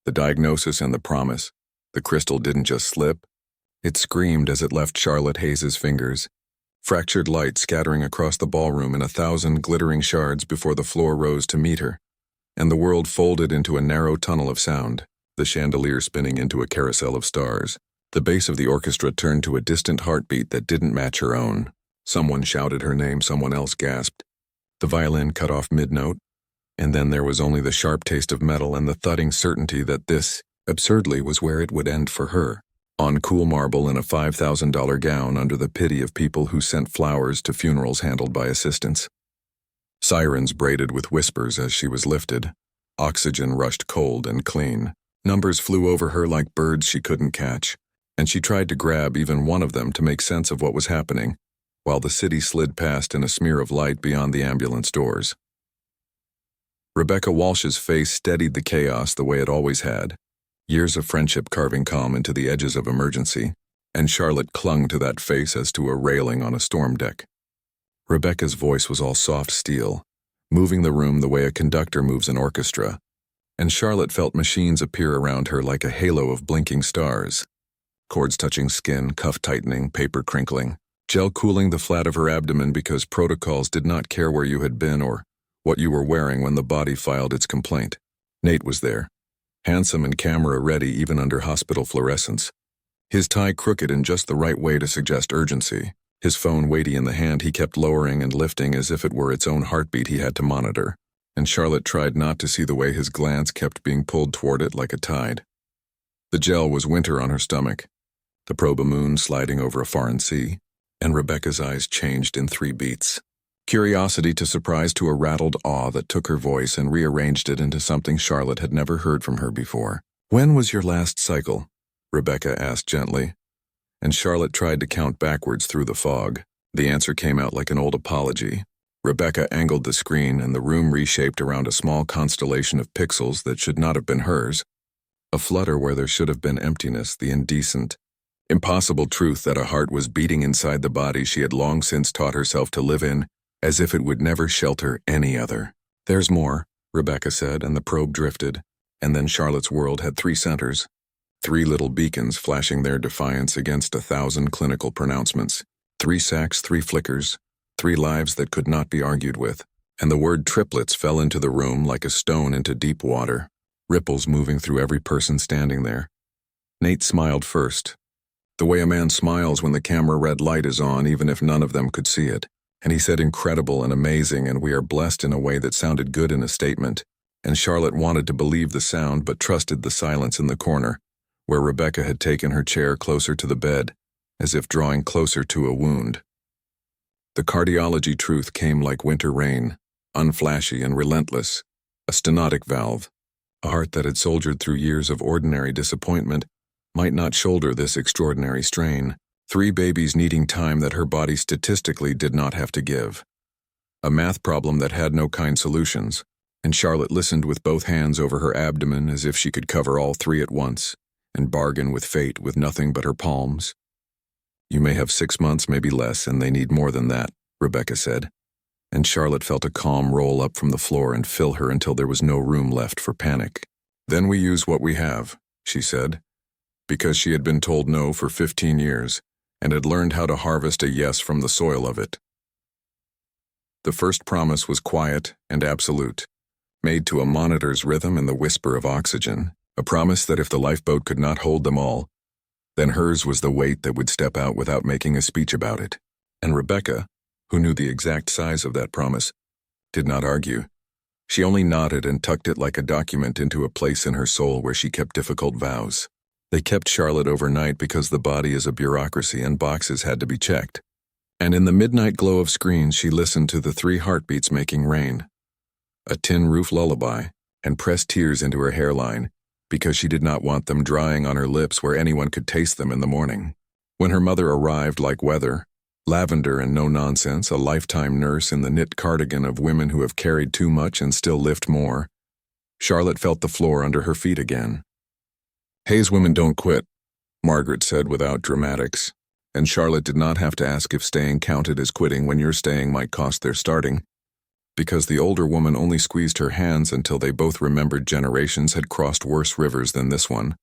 The diagnosis and the promise. The crystal didn't just slip. It screamed as it left Charlotte Hayes's fingers. Fractured light scattering across the ballroom in 1,000 glittering shards before the floor rose to meet her, and the world folded into a narrow tunnel of sound, the chandelier spinning into a carousel of stars. The bass of the orchestra turned to a distant heartbeat that didn't match her own. Someone shouted her name, someone else gasped. The violin cut off mid-note, and then there was only the sharp taste of metal and the thudding certainty that this, absurdly, was where it would end for her. On cool marble in a $5,000 gown under the pity of people who sent flowers to funerals handled by assistants. Sirens braided with whispers as she was lifted. Oxygen rushed cold and clean. Numbers flew over her like birds she couldn't catch, and she tried to grab even one of them to make sense of what was happening, while the city slid past in a smear of light beyond the ambulance doors. Rebecca Walsh's face steadied the chaos the way it always had, years of friendship carving calm into the edges of emergency, and Charlotte clung to that face as to a railing on a storm deck. Rebecca's voice was all soft steel, moving the room the way a conductor moves an orchestra, and Charlotte felt machines appear around her like a halo of blinking stars. Cords touching skin, cuff tightening, paper crinkling, gel cooling the flat of her abdomen because protocols did not care where you had been or what you were wearing when the body filed its complaint. Nate was there, handsome and camera-ready even under hospital fluorescence. His tie crooked in just the right way to suggest urgency. His phone weighty in the hand he kept lowering and lifting as if it were its own heartbeat he had to monitor, and Charlotte tried not to see the way his glance kept being pulled toward it like a tide. The gel was winter on her stomach, the probe a moon sliding over a foreign sea, and Rebecca's eyes changed in 3 beats. Curiosity to surprise to a rattled awe that took her voice and rearranged it into something Charlotte had never heard from her before. "When was your last cycle?" Rebecca asked gently, and Charlotte tried to count backwards through the fog. The answer came out like an old apology. Rebecca angled the screen and the room reshaped around a small constellation of pixels that should not have been hers, a flutter where there should have been emptiness, the indecent, impossible truth that a heart was beating inside the body she had long since taught herself to live in, as if it would never shelter any other. "There's more," Rebecca said, and the probe drifted, and then Charlotte's world had 3 centers, 3 little beacons flashing their defiance against 1,000 clinical pronouncements, 3 sacks, 3 flickers, 3 lives that could not be argued with, and the word triplets fell into the room like a stone into deep water, ripples moving through every person standing there. Nate smiled first, the way a man smiles when the camera red light is on even if none of them could see it. And he said incredible and amazing and we are blessed in a way that sounded good in a statement, and Charlotte wanted to believe the sound but trusted the silence in the corner, where Rebecca had taken her chair closer to the bed, as if drawing closer to a wound. The cardiology truth came like winter rain, unflashy and relentless, a stenotic valve. A heart that had soldiered through years of ordinary disappointment might not shoulder this extraordinary strain. 3 babies needing time that her body statistically did not have to give. A math problem that had no kind solutions, and Charlotte listened with both hands over her abdomen as if she could cover all 3 at once, and bargain with fate with nothing but her palms. "You may have 6 months, maybe less, and they need more than that," Rebecca said, and Charlotte felt a calm roll up from the floor and fill her until there was no room left for panic. "Then we use what we have," she said, because she had been told no for 15 years, and had learned how to harvest a yes from the soil of it. The first promise was quiet and absolute, made to a monitor's rhythm and the whisper of oxygen, a promise that if the lifeboat could not hold them all, then hers was the weight that would step out without making a speech about it. And Rebecca, who knew the exact size of that promise, did not argue. She only nodded and tucked it like a document into a place in her soul where she kept difficult vows. They kept Charlotte overnight because the body is a bureaucracy and boxes had to be checked. And in the midnight glow of screens she listened to the 3 heartbeats making rain, a tin roof lullaby, and pressed tears into her hairline because she did not want them drying on her lips where anyone could taste them in the morning. When her mother arrived like weather, lavender and no nonsense, a lifetime nurse in the knit cardigan of women who have carried too much and still lift more, Charlotte felt the floor under her feet again. "Hayes women don't quit," Margaret said without dramatics, and Charlotte did not have to ask if staying counted as quitting when your staying might cost their starting. because the older woman only squeezed her hands until they both remembered generations had crossed worse rivers than this one,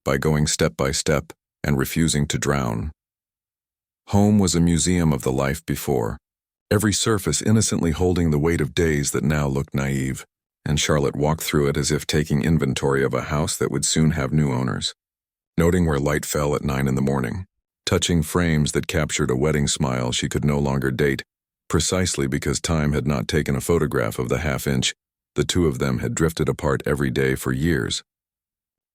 by going step by step and refusing to drown. Home was a museum of the life before, every surface innocently holding the weight of days that now looked naive, and Charlotte walked through it as if taking inventory of a house that would soon have new owners, noting where light fell at 9 in the morning, touching frames that captured a wedding smile she could no longer date, precisely because time had not taken a photograph of the half-inch. The two of them had drifted apart every day for years.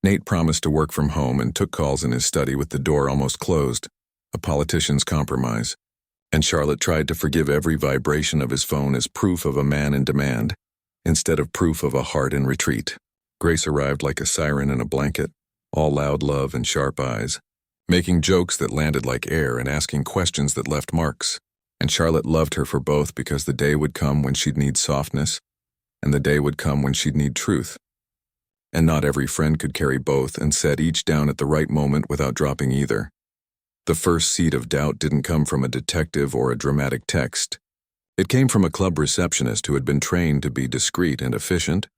Nate promised to work from home and took calls in his study with the door almost closed, a politician's compromise, and Charlotte tried to forgive every vibration of his phone as proof of a man in demand, instead of proof of a heart in retreat. Grace arrived like a siren in a blanket, all loud love and sharp eyes, making jokes that landed like air and asking questions that left marks. And Charlotte loved her for both because the day would come when she'd need softness, and the day would come when she'd need truth. And not every friend could carry both and set each down at the right moment without dropping either. The first seed of doubt didn't come from a detective or a dramatic text. It came from a club receptionist who had been trained to be discreet and efficient,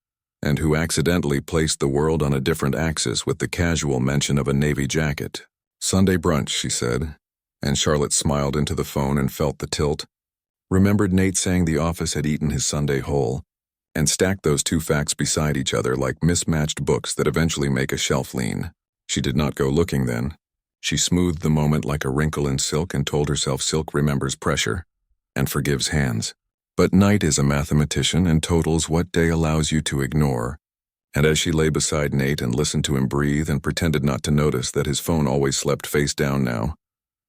and who accidentally placed the world on a different axis with the casual mention of a navy jacket. "Sunday brunch," she said, and Charlotte smiled into the phone and felt the tilt, remembered Nate saying the office had eaten his Sunday whole, and stacked those two facts beside each other like mismatched books that eventually make a shelf lean. She did not go looking then. She smoothed the moment like a wrinkle in silk and told herself silk remembers pressure and forgives hands. But night is a mathematician and totals what day allows you to ignore. And as she lay beside Nate and listened to him breathe and pretended not to notice that his phone always slept face down now,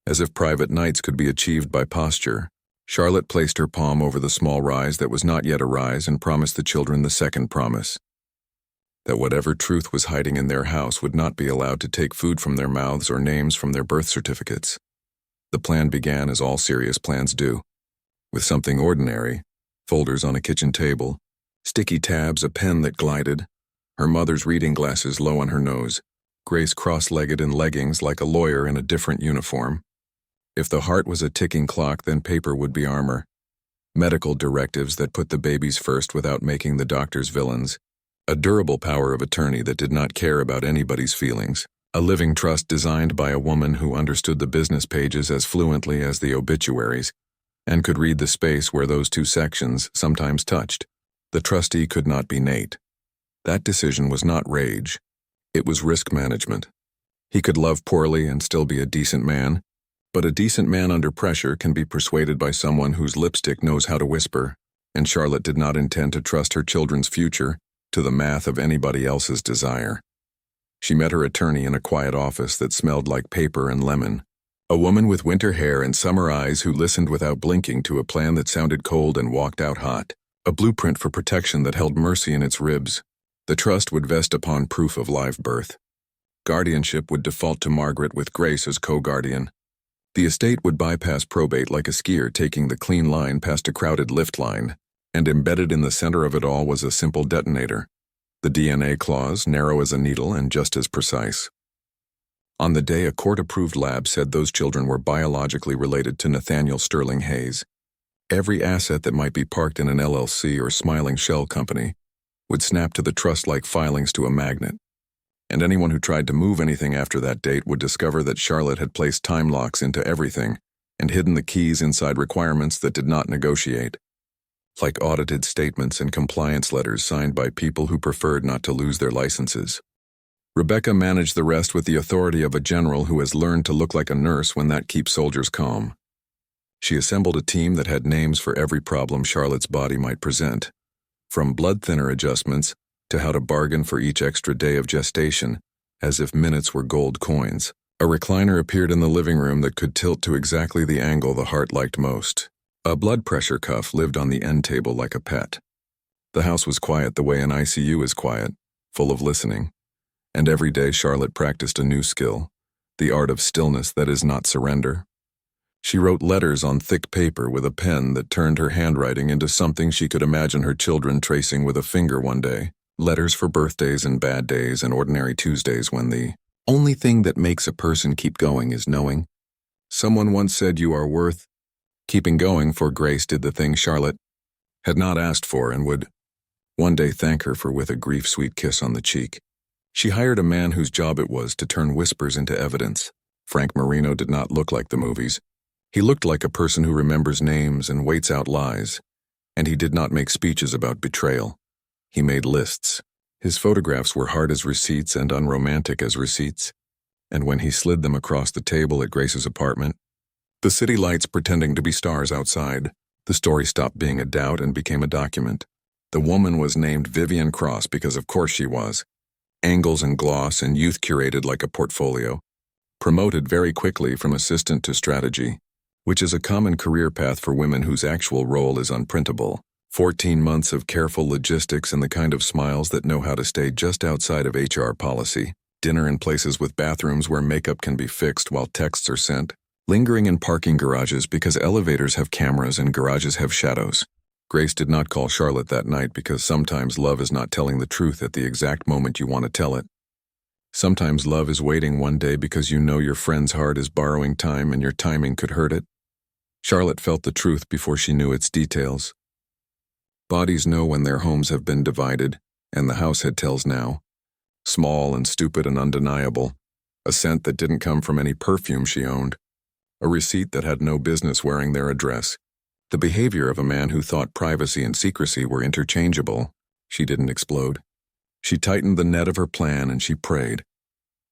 as if private nights could be achieved by posture, Charlotte placed her palm over the small rise that was not yet a rise and promised the children the second promise. That whatever truth was hiding in their house would not be allowed to take food from their mouths or names from their birth certificates. The plan began as all serious plans do, with something ordinary, folders on a kitchen table, sticky tabs, a pen that glided, her mother's reading glasses low on her nose, Grace cross-legged in leggings like a lawyer in a different uniform. If the heart was a ticking clock, then paper would be armor. Medical directives that put the babies first without making the doctors villains. A durable power of attorney that did not care about anybody's feelings. A living trust designed by a woman who understood the business pages as fluently as the obituaries, and could read the space where those two sections sometimes touched. The trustee could not be Nate. That decision was not rage. It was risk management. He could love poorly and still be a decent man, but a decent man under pressure can be persuaded by someone whose lipstick knows how to whisper, and Charlotte did not intend to trust her children's future to the math of anybody else's desire. She met her attorney in a quiet office that smelled like paper and lemon. A woman with winter hair and summer eyes who listened without blinking to a plan that sounded cold and walked out hot. A blueprint for protection that held mercy in its ribs. The trust would vest upon proof of live birth. Guardianship would default to Margaret with Grace as co-guardian. The estate would bypass probate like a skier taking the clean line past a crowded lift line, and embedded in the center of it all was a simple detonator. The DNA clause, narrow as a needle and just as precise. On the day a court-approved lab said those children were biologically related to Nathaniel Sterling Hayes, every asset that might be parked in an LLC or smiling shell company would snap to the trust-like filings to a magnet. And anyone who tried to move anything after that date would discover that Charlotte had placed time locks into everything and hidden the keys inside requirements that did not negotiate, like audited statements and compliance letters signed by people who preferred not to lose their licenses. Rebecca managed the rest with the authority of a general who has learned to look like a nurse when that keeps soldiers calm. She assembled a team that had names for every problem Charlotte's body might present, from blood thinner adjustments to how to bargain for each extra day of gestation, as if minutes were gold coins. A recliner appeared in the living room that could tilt to exactly the angle the heart liked most. A blood pressure cuff lived on the end table like a pet. The house was quiet the way an ICU is quiet, full of listening. And every day Charlotte practiced a new skill, the art of stillness that is not surrender. She wrote letters on thick paper with a pen that turned her handwriting into something she could imagine her children tracing with a finger one day. Letters for birthdays and bad days and ordinary Tuesdays when the only thing that makes a person keep going is knowing. Someone once said you are worth keeping going, for Grace did the thing Charlotte had not asked for and would one day thank her for with a grief-sweet kiss on the cheek. She hired a man whose job it was to turn whispers into evidence. Frank Marino did not look like the movies. He looked like a person who remembers names and waits out lies, and he did not make speeches about betrayal. He made lists. His photographs were hard as receipts and unromantic as receipts, and when he slid them across the table at Grace's apartment, the city lights pretending to be stars outside, the story stopped being a doubt and became a document. The woman was named Vivian Cross because of course she was. Angles and gloss and youth curated like a portfolio. Promoted very quickly from assistant to strategy, which is a common career path for women whose actual role is unprintable. 14 months of careful logistics and the kind of smiles that know how to stay just outside of HR policy. Dinner in places with bathrooms where makeup can be fixed while texts are sent. Lingering in parking garages because elevators have cameras and garages have shadows. Grace did not call Charlotte that night because sometimes love is not telling the truth at the exact moment you want to tell it. Sometimes love is waiting one day because you know your friend's heart is borrowing time and your timing could hurt it. Charlotte felt the truth before she knew its details. Bodies know when their homes have been divided, and the househead tells now. Small and stupid and undeniable. A scent that didn't come from any perfume she owned. A receipt that had no business wearing their address. The behavior of a man who thought privacy and secrecy were interchangeable. She didn't explode. She tightened the net of her plan and she prayed.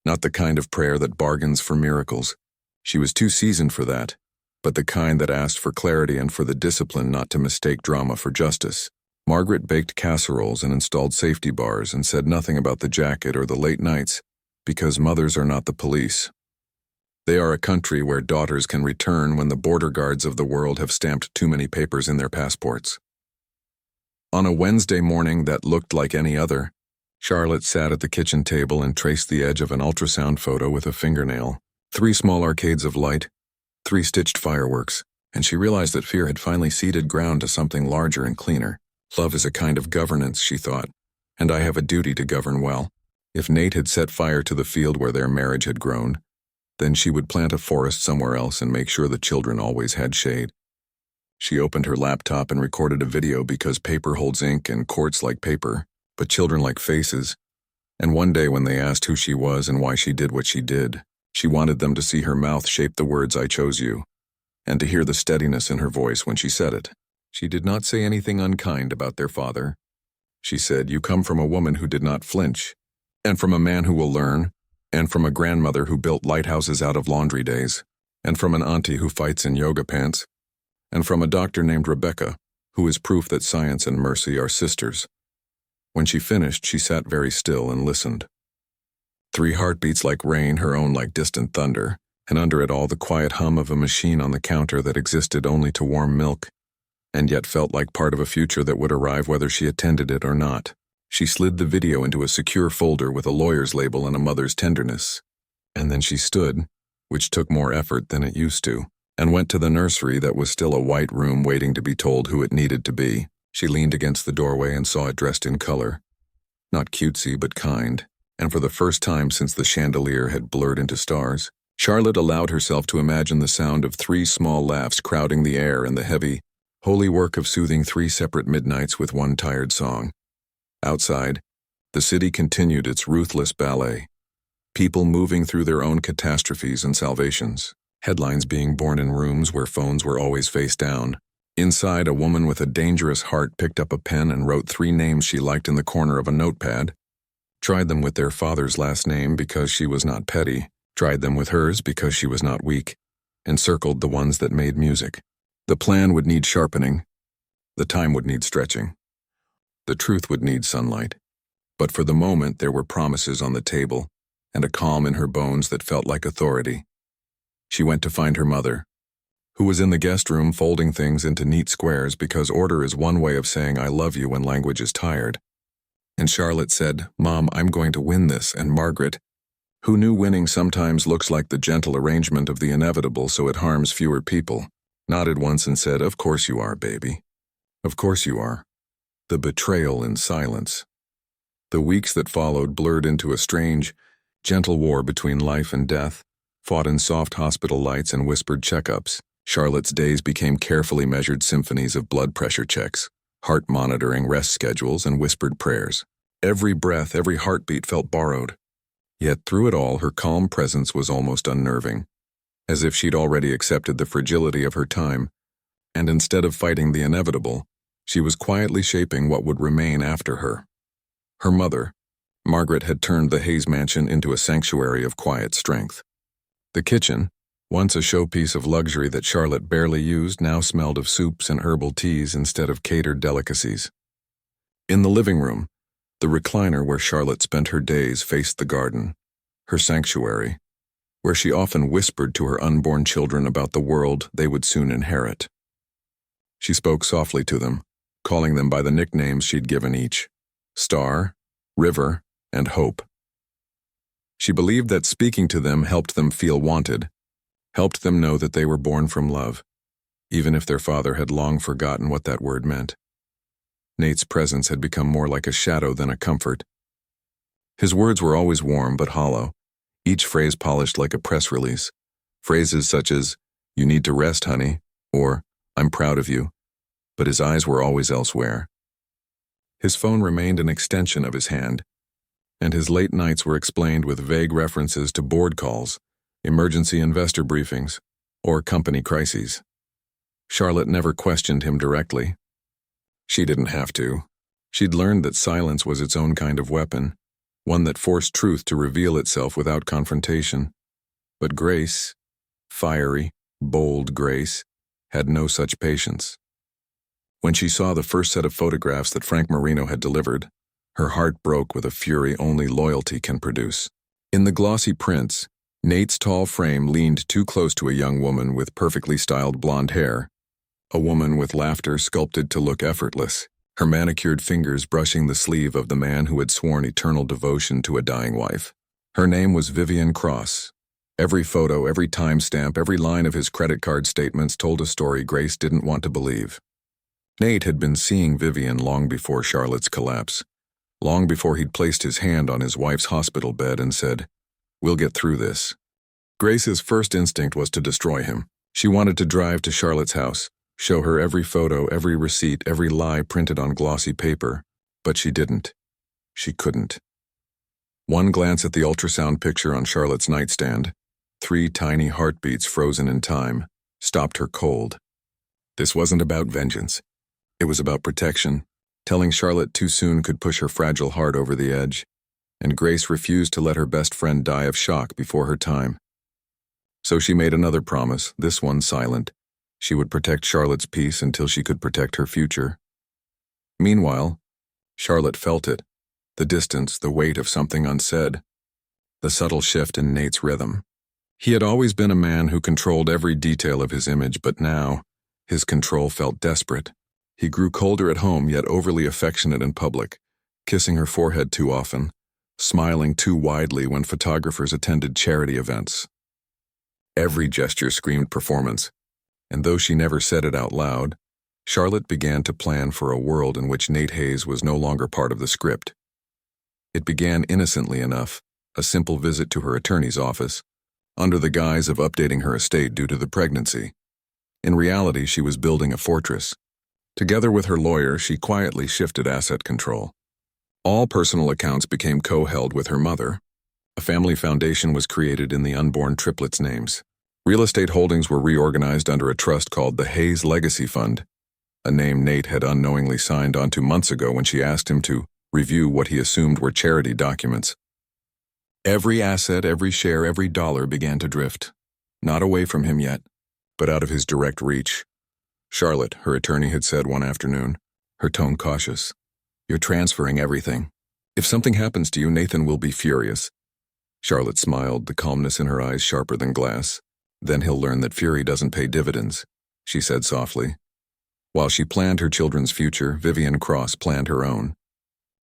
Not the kind of prayer that bargains for miracles. She was too seasoned for that, but the kind that asked for clarity and for the discipline not to mistake drama for justice. Margaret baked casseroles and installed safety bars and said nothing about the jacket or the late nights, because mothers are not the police. They are a country where daughters can return when the border guards of the world have stamped too many papers in their passports. On a Wednesday morning that looked like any other, Charlotte sat at the kitchen table and traced the edge of an ultrasound photo with a fingernail. 3 small arcades of light, 3 stitched fireworks, and she realized that fear had finally ceded ground to something larger and cleaner. Love is a kind of governance, she thought, and I have a duty to govern well. If Nate had set fire to the field where their marriage had grown, then she would plant a forest somewhere else and make sure the children always had shade. She opened her laptop and recorded a video because paper holds ink and courts like paper, but children like faces. And one day when they asked who she was and why she did what she did, she wanted them to see her mouth shape the words "I chose you," and to hear the steadiness in her voice when she said it. She did not say anything unkind about their father. She said, "You come from a woman who did not flinch, and from a man who will learn, and from a grandmother who built lighthouses out of laundry days, and from an auntie who fights in yoga pants, and from a doctor named Rebecca, who is proof that science and mercy are sisters." When she finished, she sat very still and listened. 3 heartbeats like rain, her own like distant thunder, and under it all the quiet hum of a machine on the counter that existed only to warm milk, and yet felt like part of a future that would arrive whether she attended it or not. She slid the video into a secure folder with a lawyer's label and a mother's tenderness. And then she stood, which took more effort than it used to, and went to the nursery that was still a white room waiting to be told who it needed to be. She leaned against the doorway and saw it dressed in color. Not cutesy, but kind, and for the first time since the chandelier had blurred into stars, Charlotte allowed herself to imagine the sound of 3 small laughs crowding the air and the heavy, holy work of soothing 3 separate midnights with one tired song. Outside, the city continued its ruthless ballet. People moving through their own catastrophes and salvations. Headlines being born in rooms where phones were always face down. Inside, a woman with a dangerous heart picked up a pen and wrote 3 names she liked in the corner of a notepad. Tried them with their father's last name because she was not petty. Tried them with hers because she was not weak. And circled the ones that made music. The plan would need sharpening. The time would need stretching. The truth would need sunlight. But for the moment, there were promises on the table, and a calm in her bones that felt like authority. She went to find her mother, who was in the guest room folding things into neat squares because order is one way of saying I love you when language is tired. And Charlotte said, "Mom, I'm going to win this," and Margaret, who knew winning sometimes looks like the gentle arrangement of the inevitable so it harms fewer people, nodded once and said, "Of course you are, baby. Of course you are." The betrayal in silence. The weeks that followed blurred into a strange, gentle war between life and death, fought in soft hospital lights and whispered checkups. Charlotte's days became carefully measured symphonies of blood pressure checks. heart monitoring, rest schedules, and whispered prayers. Every breath, every heartbeat felt borrowed. Yet through it all, her calm presence was almost unnerving, as if she'd already accepted the fragility of her time, and instead of fighting the inevitable, she was quietly shaping what would remain after her. Her mother, Margaret, had turned the Hayes mansion into a sanctuary of quiet strength. The kitchen, once a showpiece of luxury that Charlotte barely used, now smelled of soups and herbal teas instead of catered delicacies. In the living room, the recliner where Charlotte spent her days faced the garden, her sanctuary, where she often whispered to her unborn children about the world they would soon inherit. She spoke softly to them, calling them by the nicknames she'd given each: Star, River, and Hope. She believed that speaking to them helped them feel wanted, helped them know that they were born from love, even if their father had long forgotten what that word meant. Nate's presence had become more like a shadow than a comfort. His words were always warm but hollow, each phrase polished like a press release. Phrases such as, "You need to rest, honey," or "I'm proud of you," but his eyes were always elsewhere. His phone remained an extension of his hand, and his late nights were explained with vague references to board calls, emergency investor briefings, or company crises. Charlotte never questioned him directly. She didn't have to. She'd learned that silence was its own kind of weapon, one that forced truth to reveal itself without confrontation. But Grace, fiery, bold Grace, had no such patience. When she saw the first set of photographs that Frank Marino had delivered, her heart broke with a fury only loyalty can produce. In the glossy prints, Nate's tall frame leaned too close to a young woman with perfectly styled blonde hair, a woman with laughter sculpted to look effortless, her manicured fingers brushing the sleeve of the man who had sworn eternal devotion to a dying wife. Her name was Vivian Cross. Every photo, every timestamp, every line of his credit card statements told a story Grace didn't want to believe. Nate had been seeing Vivian long before Charlotte's collapse, long before he'd placed his hand on his wife's hospital bed and said, "We'll get through this." Grace's first instinct was to destroy him. She wanted to drive to Charlotte's house, show her every photo, every receipt, every lie printed on glossy paper, but she didn't. She couldn't. One glance at the ultrasound picture on Charlotte's nightstand, 3 tiny heartbeats frozen in time, stopped her cold. This wasn't about vengeance. It was about protection. Telling Charlotte too soon could push her fragile heart over the edge, and Grace refused to let her best friend die of shock before her time. So she made another promise, this one silent. She would protect Charlotte's peace until she could protect her future. Meanwhile, Charlotte felt it, the distance, the weight of something unsaid, the subtle shift in Nate's rhythm. He had always been a man who controlled every detail of his image, but now, his control felt desperate. He grew colder at home, yet overly affectionate in public, kissing her forehead too often, smiling too widely when photographers attended charity events. Every gesture screamed performance, and though she never said it out loud, Charlotte began to plan for a world in which Nate Hayes was no longer part of the script. It began innocently enough, a simple visit to her attorney's office, under the guise of updating her estate due to the pregnancy. In reality, she was building a fortress. Together with her lawyer, she quietly shifted asset control. All personal accounts became co-held with her mother. A family foundation was created in the unborn triplets' names. Real estate holdings were reorganized under a trust called the Hayes Legacy Fund, a name Nate had unknowingly signed onto months ago when she asked him to review what he assumed were charity documents. Every asset, every share, every dollar began to drift, not away from him yet, but out of his direct reach. "Charlotte," her attorney had said one afternoon, her tone cautious, "you're transferring everything. If something happens to you, Nathan will be furious." Charlotte smiled, the calmness in her eyes sharper than glass. "Then he'll learn that fury doesn't pay dividends," she said softly. While she planned her children's future, Vivian Cross planned her own.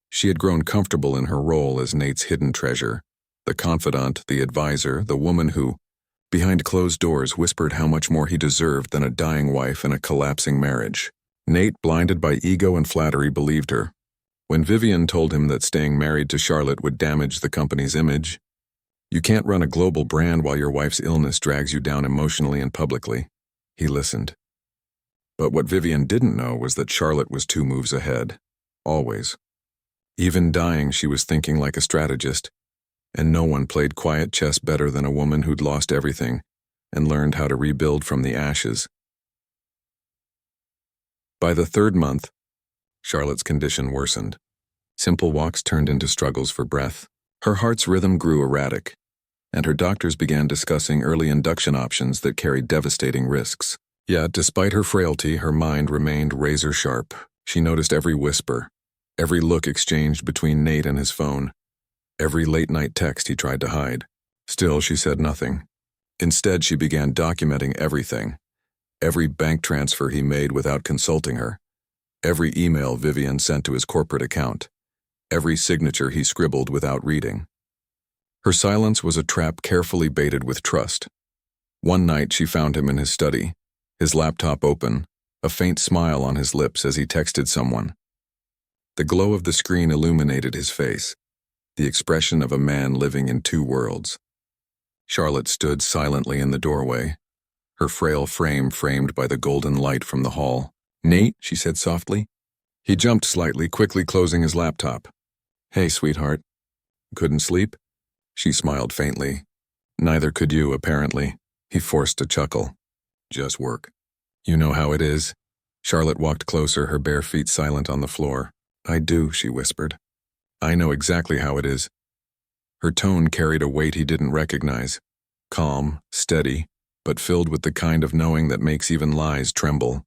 She had grown comfortable in her role as Nate's hidden treasure, the confidant, the advisor, the woman who, behind closed doors, whispered how much more he deserved than a dying wife and a collapsing marriage. Nate, blinded by ego and flattery, believed her. When Vivian told him that staying married to Charlotte would damage the company's image, "You can't run a global brand while your wife's illness drags you down emotionally and publicly," he listened. But what Vivian didn't know was that Charlotte was 2 moves ahead. Always. Even dying, she was thinking like a strategist, and no one played quiet chess better than a woman who'd lost everything and learned how to rebuild from the ashes. By the 3rd month, Charlotte's condition worsened. Simple walks turned into struggles for breath. Her heart's rhythm grew erratic, and her doctors began discussing early induction options that carried devastating risks. Yet, despite her frailty, her mind remained razor-sharp. She noticed every whisper, every look exchanged between Nate and his phone, every late-night text he tried to hide. Still, she said nothing. Instead, she began documenting everything. Every bank transfer he made without consulting her. Every email Vivian sent to his corporate account. Every signature he scribbled without reading. Her silence was a trap carefully baited with trust. One night she found him in his study, his laptop open, a faint smile on his lips as he texted someone. The glow of the screen illuminated his face, the expression of a man living in 2 worlds. Charlotte stood silently in the doorway, her frail frame framed by the golden light from the hall. "Nate," she said softly. He jumped slightly, quickly closing his laptop. "Hey, sweetheart. Couldn't sleep?" She smiled faintly. "Neither could you, apparently." He forced a chuckle. "Just work. You know how it is." Charlotte walked closer, her bare feet silent on the floor. "I do," she whispered. "I know exactly how it is." Her tone carried a weight he didn't recognize. Calm, steady, but filled with the kind of knowing that makes even lies tremble.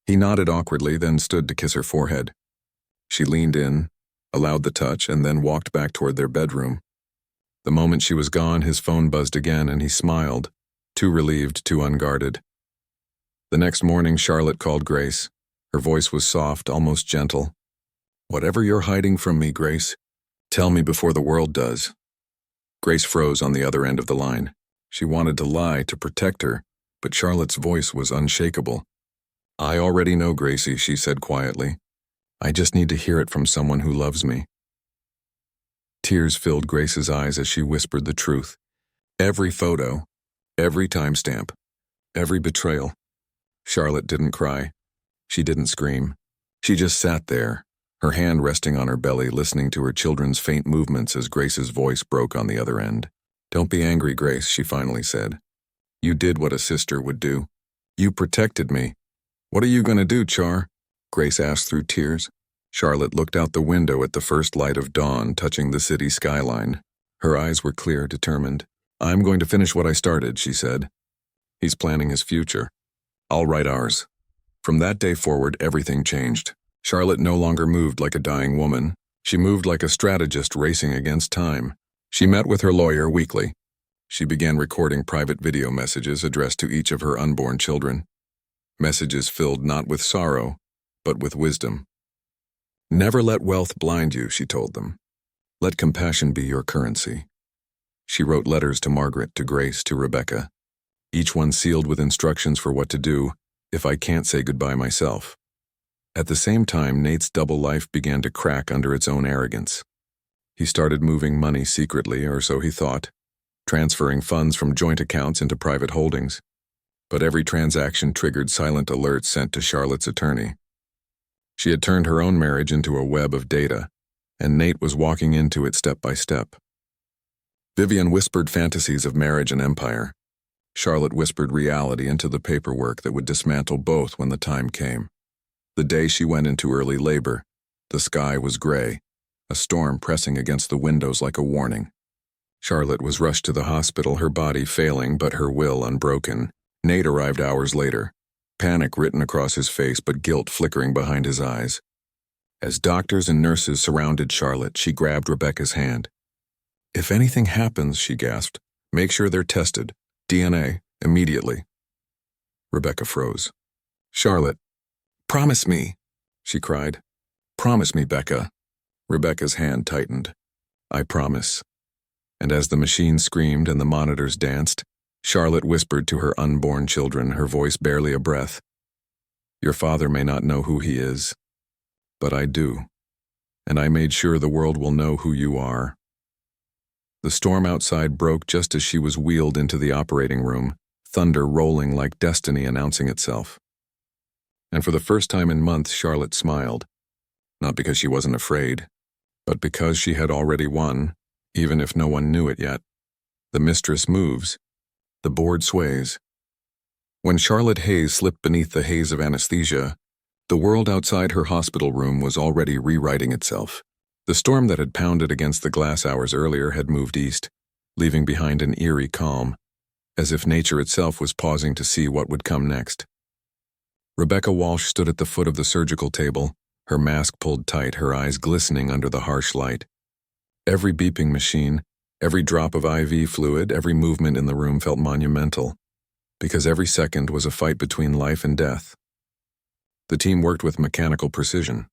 He nodded awkwardly, then stood to kiss her forehead. She leaned in, allowed the touch, and then walked back toward their bedroom. The moment she was gone, his phone buzzed again, and he smiled, too relieved, too unguarded. The next morning, Charlotte called Grace. Her voice was soft, almost gentle. "Whatever you're hiding from me, Grace, tell me before the world does." Grace froze on the other end of the line. She wanted to lie, to protect her, but Charlotte's voice was unshakable. "I already know, Gracie," she said quietly. "I just need to hear it from someone who loves me." Tears filled Grace's eyes as she whispered the truth. Every photo, every timestamp, every betrayal. Charlotte didn't cry. She didn't scream. She just sat there, her hand resting on her belly, listening to her children's faint movements as Grace's voice broke on the other end. "Don't be angry, Grace," she finally said. "You did what a sister would do. You protected me." "What are you going to do, Char?" Grace asked through tears. Charlotte looked out the window at the first light of dawn touching the city skyline. Her eyes were clear, determined. "I'm going to finish what I started," she said. "He's planning his future. I'll write ours." From that day forward, everything changed. Charlotte no longer moved like a dying woman. She moved like a strategist racing against time. She met with her lawyer weekly. She began recording private video messages addressed to each of her unborn children. Messages filled not with sorrow, but with wisdom. "Never let wealth blind you," she told them. "Let compassion be your currency." She wrote letters to Margaret, to Grace, to Rebecca, each one sealed with instructions for what to do if I can't say goodbye myself. At the same time, Nate's double life began to crack under its own arrogance. He started moving money secretly, or so he thought, transferring funds from joint accounts into private holdings. But every transaction triggered silent alerts sent to Charlotte's attorney. She had turned her own marriage into a web of data, and Nate was walking into it step by step. Vivian whispered fantasies of marriage and empire. Charlotte whispered reality into the paperwork that would dismantle both when the time came. The day she went into early labor, the sky was gray, a storm pressing against the windows like a warning. Charlotte was rushed to the hospital, her body failing but her will unbroken. Nate arrived hours later, panic written across his face but guilt flickering behind his eyes. As doctors and nurses surrounded Charlotte, she grabbed Rebecca's hand. "If anything happens," she gasped, "make sure they're tested. DNA, immediately." Rebecca froze. "Charlotte, promise me," she cried. "Promise me, Becca." Rebecca's hand tightened. "I promise." And as the machine screamed and the monitors danced, Charlotte whispered to her unborn children, her voice barely a breath. "Your father may not know who he is, but I do. And I made sure the world will know who you are." The storm outside broke just as she was wheeled into the operating room, thunder rolling like destiny announcing itself. And for the first time in months, Charlotte smiled. Not because she wasn't afraid, but because she had already won, even if no one knew it yet. The mistress moves. The board sways. When Charlotte Hayes slipped beneath the haze of anesthesia, the world outside her hospital room was already rewriting itself. The storm that had pounded against the glass hours earlier had moved east, leaving behind an eerie calm, as if nature itself was pausing to see what would come next. Rebecca Walsh stood at the foot of the surgical table, her mask pulled tight, her eyes glistening under the harsh light. Every beeping machine, every drop of IV fluid, every movement in the room felt monumental, because every second was a fight between life and death. The team worked with mechanical precision.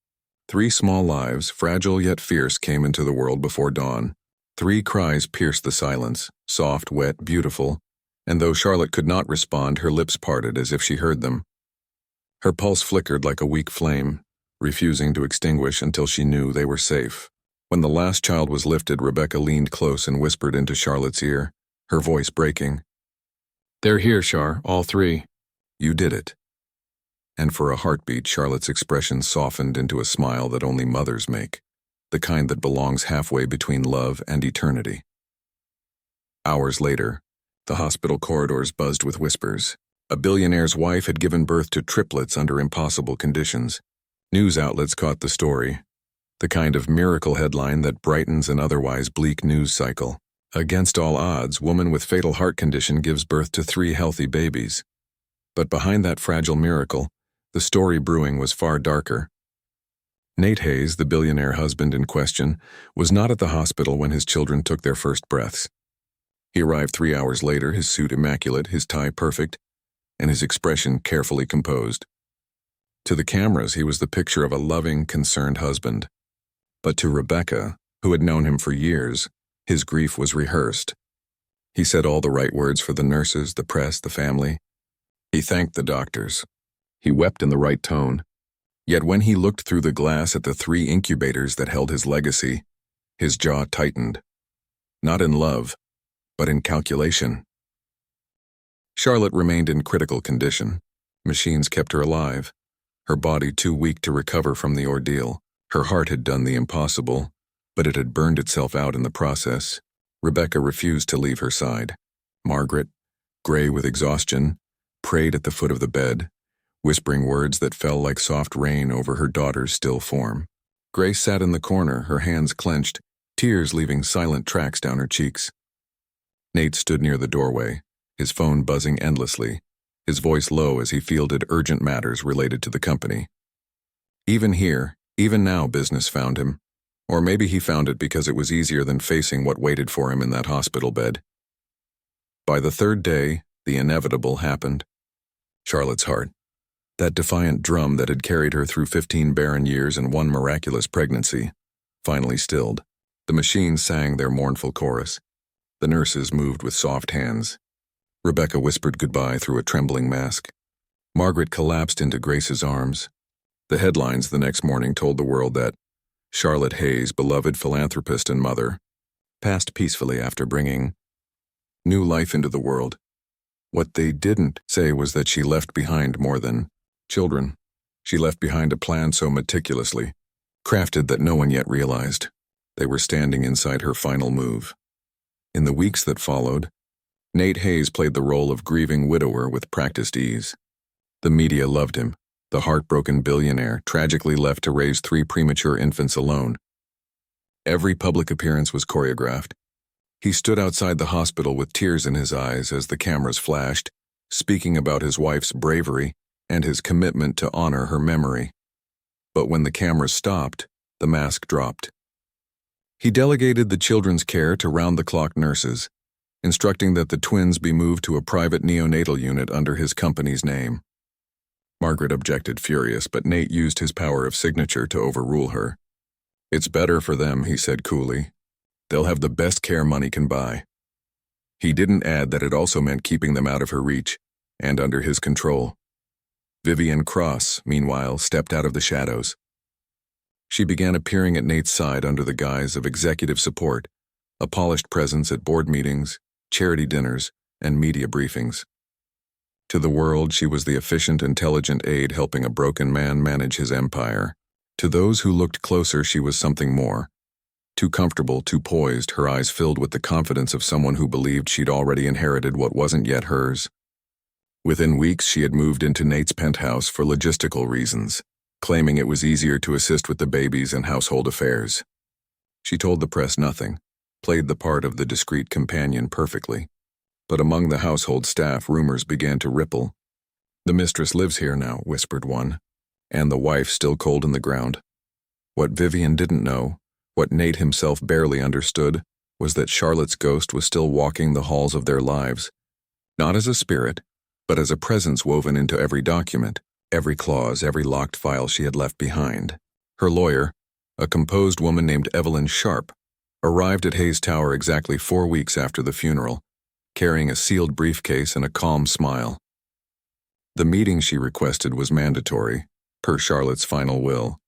3 small lives, fragile yet fierce, came into the world before dawn. 3 cries pierced the silence, soft, wet, beautiful, and though Charlotte could not respond, her lips parted as if she heard them. Her pulse flickered like a weak flame, refusing to extinguish until she knew they were safe. When the last child was lifted, Rebecca leaned close and whispered into Charlotte's ear, her voice breaking. "They're here, Char, all 3. You did it." And for a heartbeat, Charlotte's expression softened into a smile that only mothers make, the kind that belongs halfway between love and eternity. Hours later, the hospital corridors buzzed with whispers. A billionaire's wife had given birth to triplets under impossible conditions. News outlets caught the story, the kind of miracle headline that brightens an otherwise bleak news cycle. Against all odds, woman with fatal heart condition gives birth to 3 healthy babies. But behind that fragile miracle, the story brewing was far darker. Nate Hayes, the billionaire husband in question, was not at the hospital when his children took their first breaths. He arrived 3 hours later, his suit immaculate, his tie perfect, and his expression carefully composed. To the cameras, he was the picture of a loving, concerned husband. But to Rebecca, who had known him for years, his grief was rehearsed. He said all the right words for the nurses, the press, the family. He thanked the doctors. He wept in the right tone. Yet when he looked through the glass at the 3 incubators that held his legacy, his jaw tightened. Not in love, but in calculation. Charlotte remained in critical condition. Machines kept her alive, her body too weak to recover from the ordeal. Her heart had done the impossible, but it had burned itself out in the process. Rebecca refused to leave her side. Margaret, gray with exhaustion, prayed at the foot of the bed, whispering words that fell like soft rain over her daughter's still form. Grace sat in the corner, her hands clenched, tears leaving silent tracks down her cheeks. Nate stood near the doorway, his phone buzzing endlessly, his voice low as he fielded urgent matters related to the company. Even here, even now, business found him. Or maybe he found it because it was easier than facing what waited for him in that hospital bed. By the 3rd day, the inevitable happened. Charlotte's heart, that defiant drum that had carried her through 15 barren years and 1 miraculous pregnancy, finally stilled. The machines sang their mournful chorus. The nurses moved with soft hands. Rebecca whispered goodbye through a trembling mask. Margaret collapsed into Grace's arms. The headlines the next morning told the world that Charlotte Hayes, beloved philanthropist and mother, passed peacefully after bringing new life into the world. What they didn't say was that she left behind more than children. She left behind a plan so meticulously crafted that no one yet realized they were standing inside her final move. In the weeks that followed, Nate Hayes played the role of grieving widower with practiced ease. The media loved him, the heartbroken billionaire tragically left to raise 3 premature infants alone. Every public appearance was choreographed. He stood outside the hospital with tears in his eyes as the cameras flashed, speaking about his wife's bravery and his commitment to honor her memory. But when the cameras stopped, the mask dropped. He delegated the children's care to round-the-clock nurses, instructing that the twins be moved to a private neonatal unit under his company's name. Margaret objected, furious, but Nate used his power of signature to overrule her. "It's better for them," he said coolly. "They'll have the best care money can buy." He didn't add that it also meant keeping them out of her reach and under his control. Vivian Cross, meanwhile, stepped out of the shadows. She began appearing at Nate's side under the guise of executive support, a polished presence at board meetings, charity dinners, and media briefings. To the world, she was the efficient, intelligent aide helping a broken man manage his empire. To those who looked closer, she was something more. Too comfortable, too poised, her eyes filled with the confidence of someone who believed she'd already inherited what wasn't yet hers. Within weeks, she had moved into Nate's penthouse for logistical reasons, claiming it was easier to assist with the babies and household affairs. She told the press nothing, played the part of the discreet companion perfectly. But among the household staff, rumors began to ripple. "The mistress lives here now," whispered one, "and the wife still cold in the ground." What Vivian didn't know, what Nate himself barely understood, was that Charlotte's ghost was still walking the halls of their lives, not as a spirit, but as a presence woven into every document, every clause, every locked file she had left behind. Her lawyer, a composed woman named Evelyn Sharp, arrived at Hayes Tower exactly 4 weeks after the funeral, carrying a sealed briefcase and a calm smile. The meeting she requested was mandatory, per Charlotte's final will.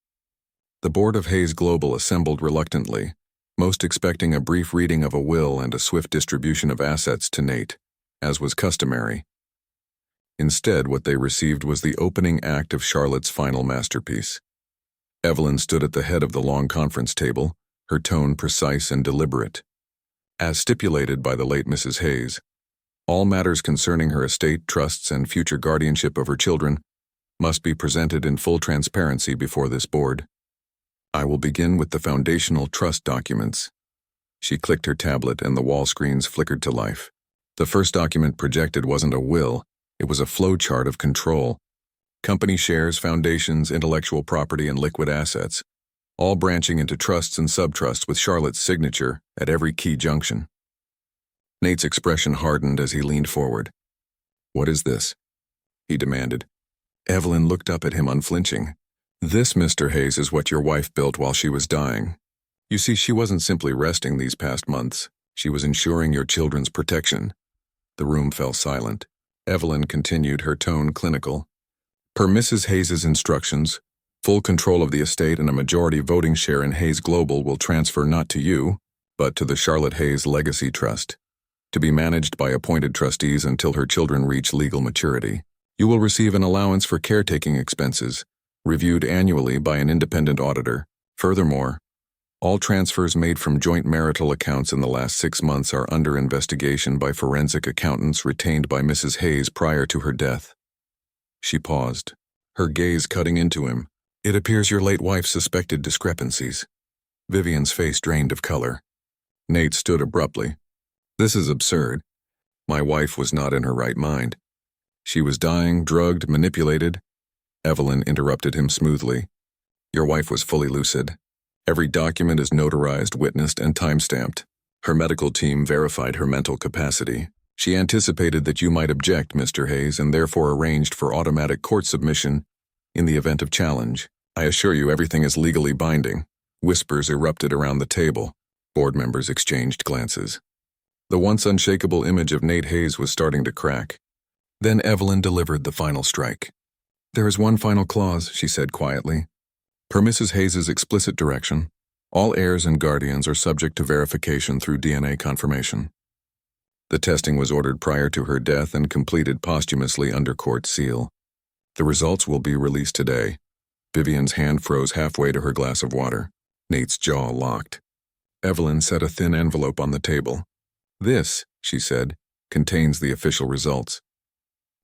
The board of Hayes Global assembled reluctantly, most expecting a brief reading of a will and a swift distribution of assets to Nate, as was customary. Instead, what they received was the opening act of Charlotte's final masterpiece. Evelyn stood at the head of the long conference table, her tone precise and deliberate. As stipulated by the late Mrs. Hayes, all matters concerning her estate, trusts, and future guardianship of her children must be presented in full transparency before this board. "I will begin with the foundational trust documents." She clicked her tablet and the wall screens flickered to life. The first document projected wasn't a will, it was a flowchart of control. Company shares, foundations, intellectual property, and liquid assets, all branching into trusts and subtrusts with Charlotte's signature at every key junction. Nate's expression hardened as he leaned forward. "What is this?" he demanded. Evelyn looked up at him unflinching. "This, Mr. Hayes, is what your wife built while she was dying. You see, she wasn't simply resting these past months. She was ensuring your children's protection." The room fell silent. Evelyn continued, her tone clinical. "Per Mrs. Hayes's instructions, full control of the estate and a majority voting share in Hayes Global will transfer not to you, but to the Charlotte Hayes Legacy Trust, to be managed by appointed trustees until her children reach legal maturity. You will receive an allowance for caretaking expenses, reviewed annually by an independent auditor. Furthermore, all transfers made from joint marital accounts in the last 6 months are under investigation by forensic accountants retained by Mrs. Hayes prior to her death." She paused, her gaze cutting into him. "It appears your late wife suspected discrepancies." Vivian's face drained of color. Nate stood abruptly. "This is absurd. My wife was not in her right mind. She was dying, drugged, manipulated." Evelyn interrupted him smoothly. "Your wife was fully lucid. Every document is notarized, witnessed, and time-stamped. Her medical team verified her mental capacity. She anticipated that you might object, Mr. Hayes, and therefore arranged for automatic court submission in the event of challenge. I assure you everything is legally binding." Whispers erupted around the table. Board members exchanged glances. The once unshakable image of Nate Hayes was starting to crack. Then Evelyn delivered the final strike. "There is one final clause," she said quietly. "Per Mrs. Hayes's explicit direction, all heirs and guardians are subject to verification through DNA confirmation." The testing was ordered prior to her death and completed posthumously under court seal. "The results will be released today." Vivian's hand froze halfway to her glass of water. Nate's jaw locked. Evelyn set a thin envelope on the table. "This," she said, "contains the official results."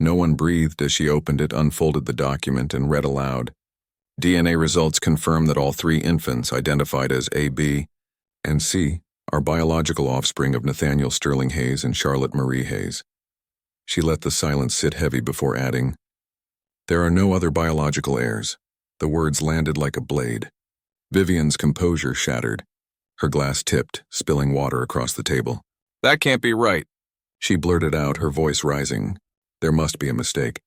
No one breathed as she opened it, unfolded the document, and read aloud. "DNA results confirm that all 3 infants identified as A, B, and C are biological offspring of Nathaniel Sterling Hayes and Charlotte Marie Hayes." She let the silence sit heavy before adding, "There are no other biological heirs." The words landed like a blade. Vivian's composure shattered. Her glass tipped, spilling water across the table. "That can't be right," she blurted out, her voice rising. "There must be a mistake."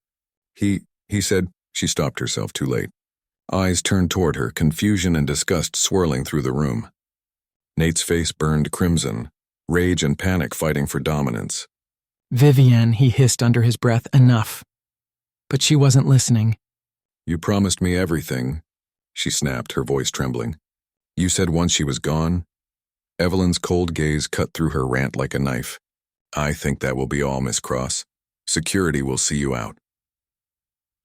He said. She stopped herself too late. Eyes turned toward her, confusion and disgust swirling through the room. Nate's face burned crimson, rage and panic fighting for dominance. "Vivian," he hissed under his breath, "enough." But she wasn't listening. "You promised me everything," she snapped, her voice trembling. "You said once she was gone." Evelyn's cold gaze cut through her rant like a knife. "I think that will be all, Miss Cross. Security will see you out.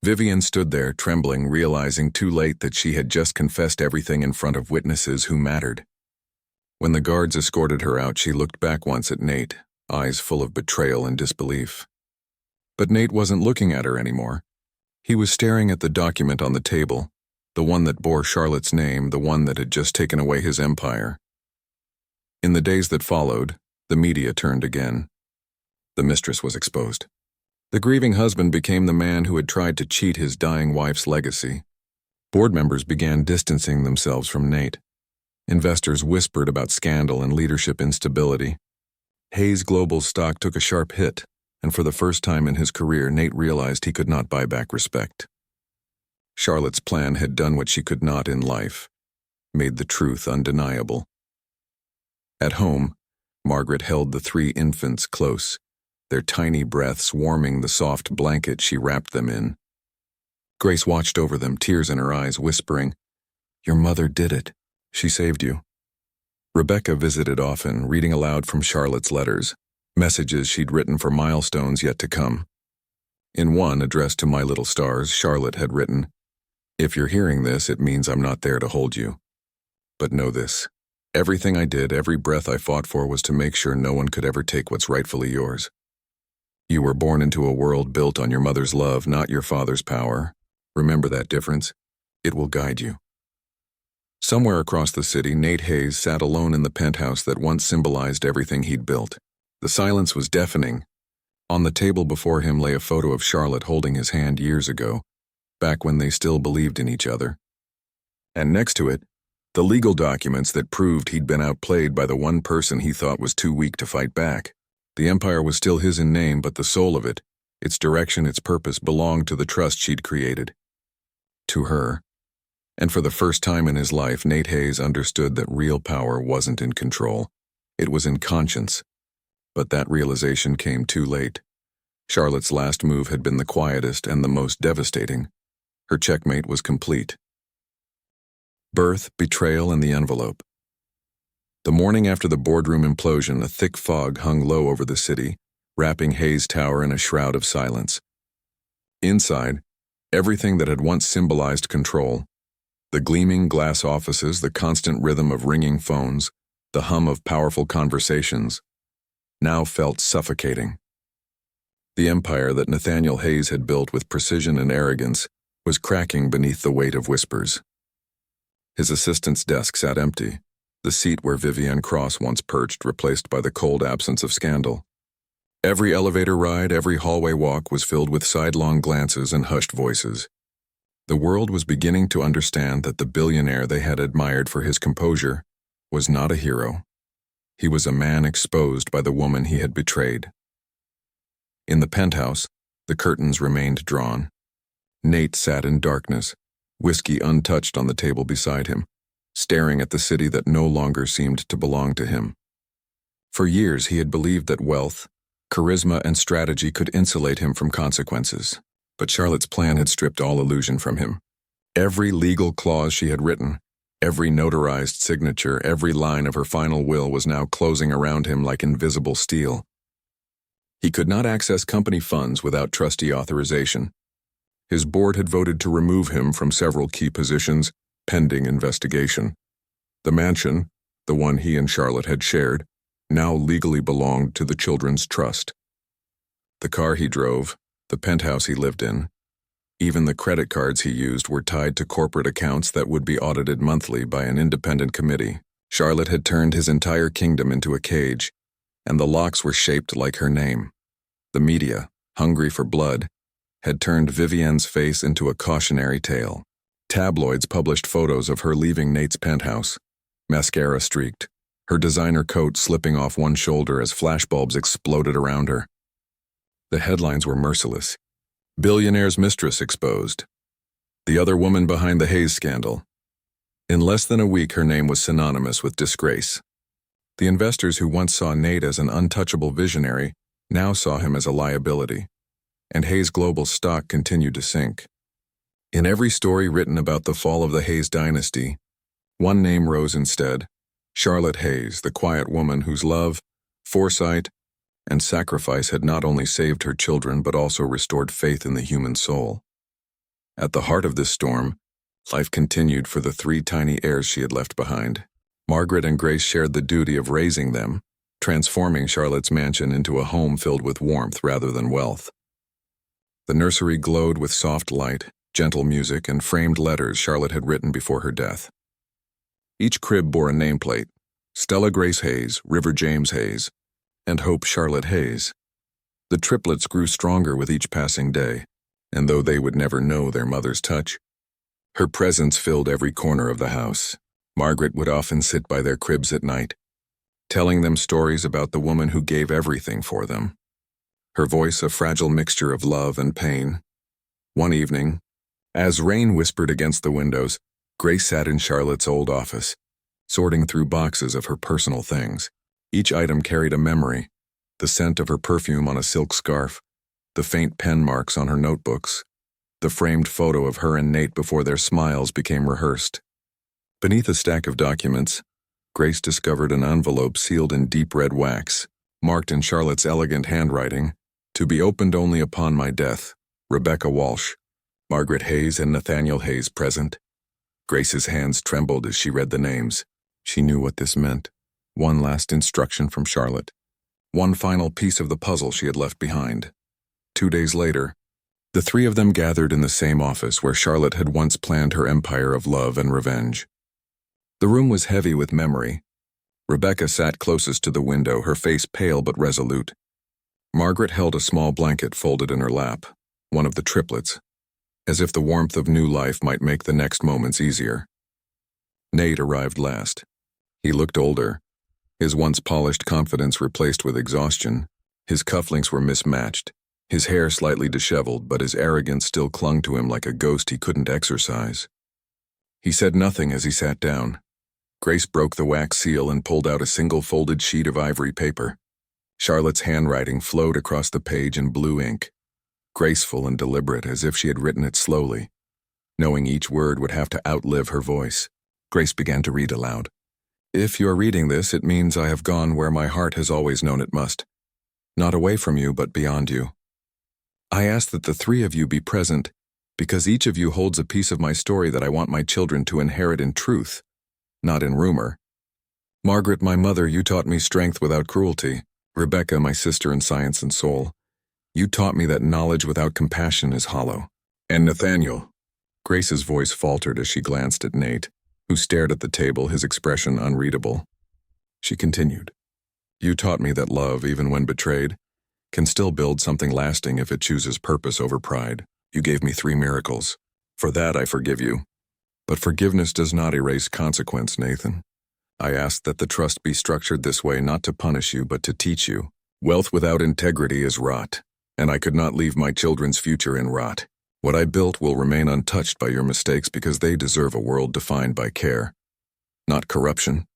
Vivian stood there, trembling, realizing too late that she had just confessed everything in front of witnesses who mattered. When the guards escorted her out, she looked back once at Nate, eyes full of betrayal and disbelief. But Nate wasn't looking at her anymore. He was staring at the document on the table, the one that bore Charlotte's name, the one that had just taken away his empire. In the days that followed, the media turned again. The mistress was exposed. The grieving husband became the man who had tried to cheat his dying wife's legacy. Board members began distancing themselves from Nate. Investors whispered about scandal and leadership instability. Hayes Global's stock took a sharp hit, and for the first time in his career, Nate realized he could not buy back respect. Charlotte's plan had done what she could not in life, made the truth undeniable. At home, Margaret held the 3 infants close, their tiny breaths warming the soft blanket she wrapped them in. Grace watched over them, tears in her eyes, whispering, "Your mother did it. She saved you." Rebecca visited often, reading aloud from Charlotte's letters, messages she'd written for milestones yet to come. In one, addressed to My Little Stars, Charlotte had written, "If you're hearing this, it means I'm not there to hold you. But know this, everything I did, every breath I fought for was to make sure no one could ever take what's rightfully yours. You were born into a world built on your mother's love, not your father's power. Remember that difference. It will guide you." Somewhere across the city, Nate Hayes sat alone in the penthouse that once symbolized everything he'd built. The silence was deafening. On the table before him lay a photo of Charlotte holding his hand years ago, back when they still believed in each other. And next to it, the legal documents that proved he'd been outplayed by the one person he thought was too weak to fight back. The empire was still his in name, but the soul of it, its direction, its purpose, belonged to the trust she'd created. To her. And for the first time in his life, Nate Hayes understood that real power wasn't in control. It was in conscience. But that realization came too late. Charlotte's last move had been the quietest and the most devastating. Her checkmate was complete. Birth, betrayal, and the envelope. The morning after the boardroom implosion, a thick fog hung low over the city, wrapping Hayes Tower in a shroud of silence. Inside, everything that had once symbolized control, the gleaming glass offices, the constant rhythm of ringing phones, the hum of powerful conversations, now felt suffocating. The empire that Nathaniel Hayes had built with precision and arrogance was cracking beneath the weight of whispers. His assistant's desk sat empty, the seat where Vivienne Cross once perched replaced by the cold absence of scandal. Every elevator ride, every hallway walk was filled with sidelong glances and hushed voices. The world was beginning to understand that the billionaire they had admired for his composure was not a hero. He was a man exposed by the woman he had betrayed. In the penthouse, the curtains remained drawn. Nate sat in darkness, whiskey untouched on the table beside him, staring at the city that no longer seemed to belong to him. For years he had believed that wealth, charisma, and strategy could insulate him from consequences. But Charlotte's plan had stripped all illusion from him. Every legal clause she had written, every notarized signature, every line of her final will was now closing around him like invisible steel. He could not access company funds without trustee authorization. His board had voted to remove him from several key positions, pending investigation. The mansion, the one he and Charlotte had shared, now legally belonged to the Children's Trust. The car he drove, the penthouse he lived in, even the credit cards he used were tied to corporate accounts that would be audited monthly by an independent committee. Charlotte had turned his entire kingdom into a cage, and the locks were shaped like her name. The media, hungry for blood, had turned Vivienne's face into a cautionary tale. Tabloids published photos of her leaving Nate's penthouse, mascara streaked, her designer coat slipping off one shoulder as flashbulbs exploded around her. The headlines were merciless. Billionaire's mistress exposed. The other woman behind the Hayes scandal. In less than a week, her name was synonymous with disgrace. The investors who once saw Nate as an untouchable visionary now saw him as a liability, and Hayes Global's stock continued to sink. In every story written about the fall of the Hayes dynasty, one name rose instead: Charlotte Hayes, the quiet woman whose love, foresight, and sacrifice had not only saved her children but also restored faith in the human soul. At the heart of this storm, life continued for the 3 tiny heirs she had left behind. Margaret and Grace shared the duty of raising them, transforming Charlotte's mansion into a home filled with warmth rather than wealth. The nursery glowed with soft light, gentle music, and framed letters Charlotte had written before her death. Each crib bore a nameplate: Stella Grace Hayes, River James Hayes, and Hope Charlotte Hayes. The triplets grew stronger with each passing day, and though they would never know their mother's touch, her presence filled every corner of the house. Margaret would often sit by their cribs at night, telling them stories about the woman who gave everything for them. Her voice a fragile mixture of love and pain. One evening, as rain whispered against the windows, Grace sat in Charlotte's old office, sorting through boxes of her personal things. Each item carried a memory: the scent of her perfume on a silk scarf, the faint pen marks on her notebooks, the framed photo of her and Nate before their smiles became rehearsed. Beneath a stack of documents, Grace discovered an envelope sealed in deep red wax, marked in Charlotte's elegant handwriting, "To be opened only upon my death. Rebecca Walsh, Margaret Hayes and Nathaniel Hayes present." Grace's hands trembled as she read the names. She knew what this meant. One last instruction from Charlotte. One final piece of the puzzle she had left behind. 2 days later, the 3 of them gathered in the same office where Charlotte had once planned her empire of love and revenge. The room was heavy with memory. Rebecca sat closest to the window, her face pale but resolute. Margaret held a small blanket folded in her lap, one of the triplets, as if the warmth of new life might make the next moments easier. Nate arrived last. He looked older, his once polished confidence replaced with exhaustion. His cufflinks were mismatched, his hair slightly disheveled, but his arrogance still clung to him like a ghost he couldn't exorcise. He said nothing as he sat down. Grace broke the wax seal and pulled out a single folded sheet of ivory paper. Charlotte's handwriting flowed across the page in blue ink, graceful and deliberate, as if she had written it slowly, knowing each word would have to outlive her voice. Grace began to read aloud. "If you're reading this, it means I have gone where my heart has always known it must. Not away from you, but beyond you. I ask that the 3 of you be present, because each of you holds a piece of my story that I want my children to inherit in truth, not in rumor. Margaret, my mother, you taught me strength without cruelty. Rebecca, my sister in science and soul, you taught me that knowledge without compassion is hollow. And Nathaniel." Grace's voice faltered as she glanced at Nate, who stared at the table, his expression unreadable. She continued, "You taught me that love, even when betrayed, can still build something lasting if it chooses purpose over pride. You gave me 3 miracles. For that I forgive you. But forgiveness does not erase consequence, Nathan. I ask that the trust be structured this way not to punish you but to teach you. Wealth without integrity is rot, and I could not leave my children's future in rot. What I built will remain untouched by your mistakes because they deserve a world defined by care, not corruption."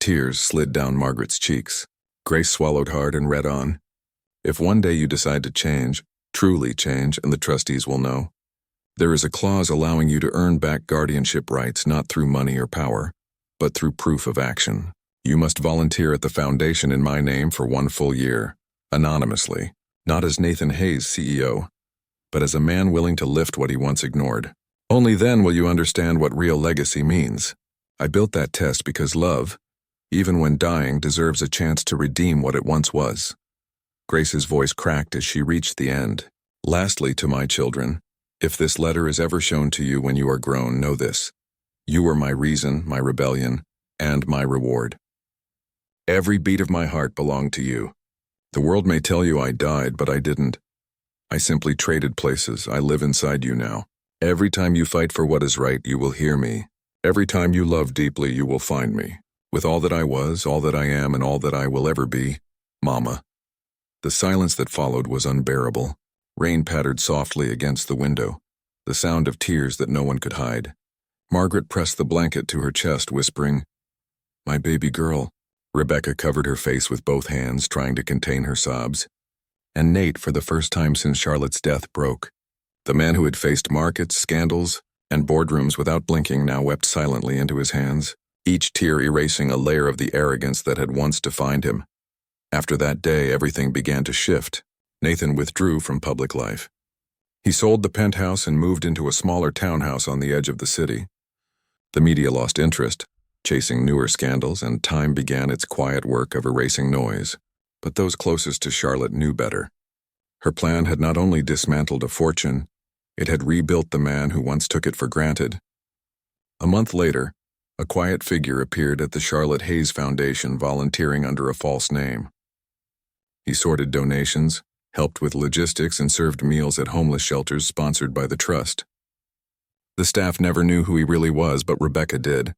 Tears slid down Margaret's cheeks. Grace swallowed hard and read on. "If one day you decide to change, truly change, and the trustees will know, there is a clause allowing you to earn back guardianship rights not through money or power, but through proof of action. You must volunteer at the foundation in my name for 1 full year, anonymously, not as Nathan Hayes, CEO, but as a man willing to lift what he once ignored. Only then will you understand what real legacy means. I built that test because love, even when dying, deserves a chance to redeem what it once was." Grace's voice cracked as she reached the end. "Lastly, to my children, if this letter is ever shown to you when you are grown, know this. You were my reason, my rebellion, and my reward. Every beat of my heart belonged to you. The world may tell you I died, but I didn't. I simply traded places. I live inside you now. Every time you fight for what is right, you will hear me. Every time you love deeply, you will find me. With all that I was, all that I am, and all that I will ever be, Mama." The silence that followed was unbearable. Rain pattered softly against the window, the sound of tears that no one could hide. Margaret pressed the blanket to her chest, whispering, "My baby girl." Rebecca covered her face with both hands, trying to contain her sobs. And Nate, for the first time since Charlotte's death, broke. The man who had faced markets, scandals, and boardrooms without blinking now wept silently into his hands, each tear erasing a layer of the arrogance that had once defined him. After that day, everything began to shift. Nathan withdrew from public life. He sold the penthouse and moved into a smaller townhouse on the edge of the city. The media lost interest, chasing newer scandals, and time began its quiet work of erasing noise. But those closest to Charlotte knew better. Her plan had not only dismantled a fortune, it had rebuilt the man who once took it for granted. A month later, a quiet figure appeared at the Charlotte Hayes Foundation, volunteering under a false name. He sorted donations, helped with logistics, and served meals at homeless shelters sponsored by the trust. The staff never knew who he really was, but Rebecca did.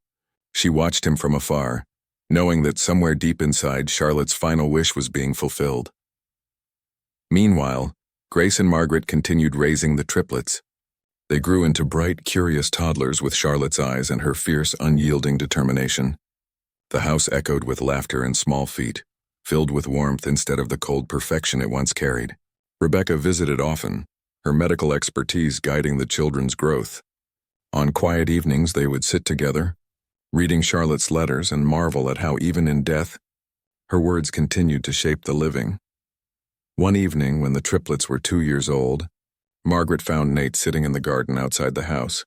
She watched him from afar, knowing that somewhere deep inside, Charlotte's final wish was being fulfilled. Meanwhile, Grace and Margaret continued raising the triplets. They grew into bright, curious toddlers with Charlotte's eyes and her fierce, unyielding determination. The house echoed with laughter and small feet, filled with warmth instead of the cold perfection it once carried. Rebecca visited often, her medical expertise guiding the children's growth. On quiet evenings, they would sit together, reading Charlotte's letters, and marvel at how even in death, her words continued to shape the living. One evening, when the triplets were 2 years old, Margaret found Nate sitting in the garden outside the house.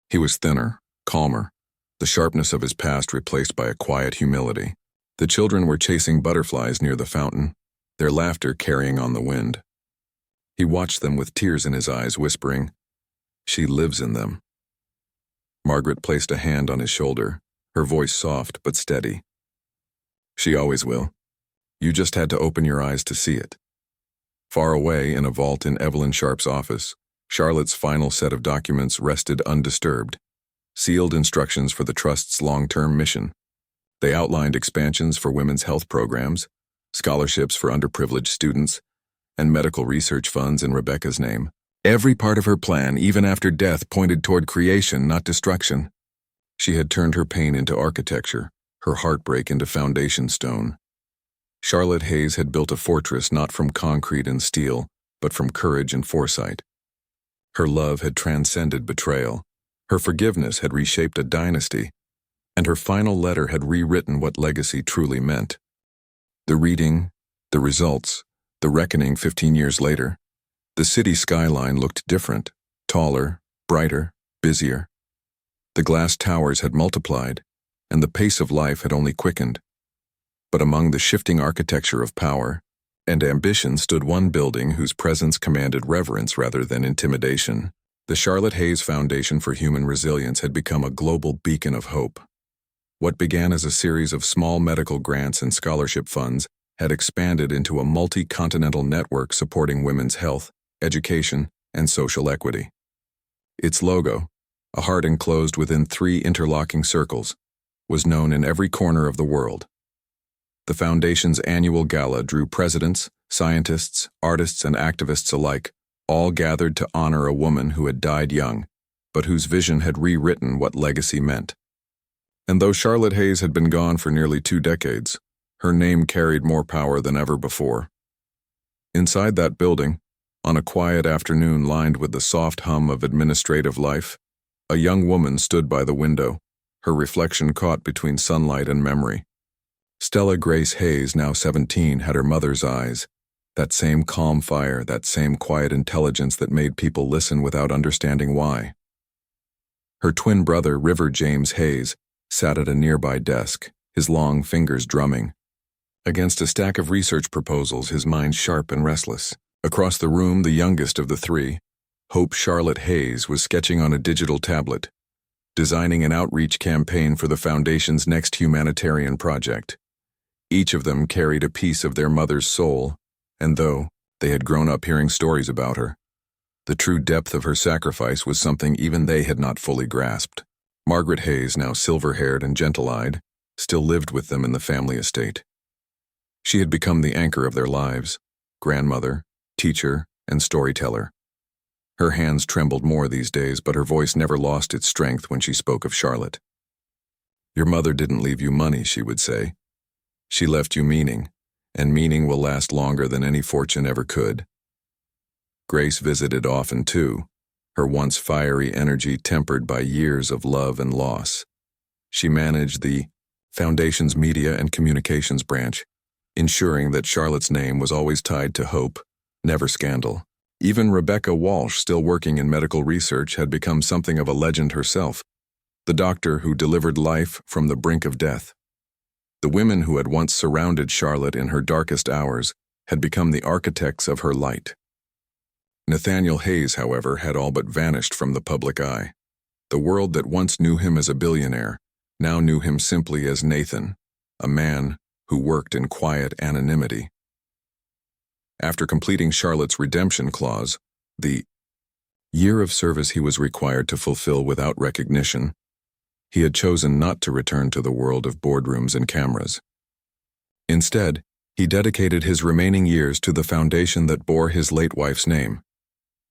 He was thinner, calmer, the sharpness of his past replaced by a quiet humility. The children were chasing butterflies near the fountain, their laughter carrying on the wind. He watched them with tears in his eyes, whispering, "She lives in them." Margaret placed a hand on his shoulder, her voice soft but steady. "She always will. You just had to open your eyes to see it." Far away in a vault in Evelyn Sharp's office, Charlotte's final set of documents rested undisturbed, sealed instructions for the Trust's long-term mission. They outlined expansions for women's health programs, scholarships for underprivileged students, and medical research funds in Rebecca's name. Every part of her plan, even after death, pointed toward creation, not destruction. She had turned her pain into architecture, her heartbreak into foundation stone. Charlotte Hayes had built a fortress not from concrete and steel, but from courage and foresight. Her love had transcended betrayal. Her forgiveness had reshaped a dynasty, and her final letter had rewritten what legacy truly meant. The reading, the results, the reckoning 15 years later. The city skyline looked different, taller, brighter, busier. The glass towers had multiplied, and the pace of life had only quickened. But among the shifting architecture of power and ambition stood one building whose presence commanded reverence rather than intimidation. The Charlotte Hayes Foundation for Human Resilience had become a global beacon of hope. What began as a series of small medical grants and scholarship funds had expanded into a multi-continental network supporting women's health, education, and social equity. Its logo, a heart enclosed within 3 interlocking circles, was known in every corner of the world. The Foundation's annual gala drew presidents, scientists, artists, and activists alike, all gathered to honor a woman who had died young, but whose vision had rewritten what legacy meant. And though Charlotte Hayes had been gone for nearly 2 decades, her name carried more power than ever before. Inside that building, on a quiet afternoon lined with the soft hum of administrative life, a young woman stood by the window, her reflection caught between sunlight and memory. Stella Grace Hayes, now 17, had her mother's eyes, that same calm fire, that same quiet intelligence that made people listen without understanding why. Her twin brother, River James Hayes, sat at a nearby desk, his long fingers drumming. Against a stack of research proposals, his mind sharp and restless. Across the room, the youngest of the 3, Hope Charlotte Hayes, was sketching on a digital tablet, designing an outreach campaign for the Foundation's next humanitarian project. Each of them carried a piece of their mother's soul, and though they had grown up hearing stories about her, the true depth of her sacrifice was something even they had not fully grasped. Margaret Hayes, now silver-haired and gentle-eyed, still lived with them in the family estate. She had become the anchor of their lives, grandmother, teacher, and storyteller. Her hands trembled more these days, but her voice never lost its strength when she spoke of Charlotte. "Your mother didn't leave you money," she would say. "She left you meaning, and meaning will last longer than any fortune ever could." Grace visited often too, her once fiery energy tempered by years of love and loss. She managed the Foundation's media and communications branch, ensuring that Charlotte's name was always tied to hope, never scandal. Even Rebecca Walsh, still working in medical research, had become something of a legend herself, the doctor who delivered life from the brink of death. The women who had once surrounded Charlotte in her darkest hours had become the architects of her light. Nathaniel Hayes, however, had all but vanished from the public eye. The world that once knew him as a billionaire now knew him simply as Nathan, a man who worked in quiet anonymity. After completing Charlotte's redemption clause, the year of service he was required to fulfill without recognition, he had chosen not to return to the world of boardrooms and cameras. Instead, he dedicated his remaining years to the foundation that bore his late wife's name.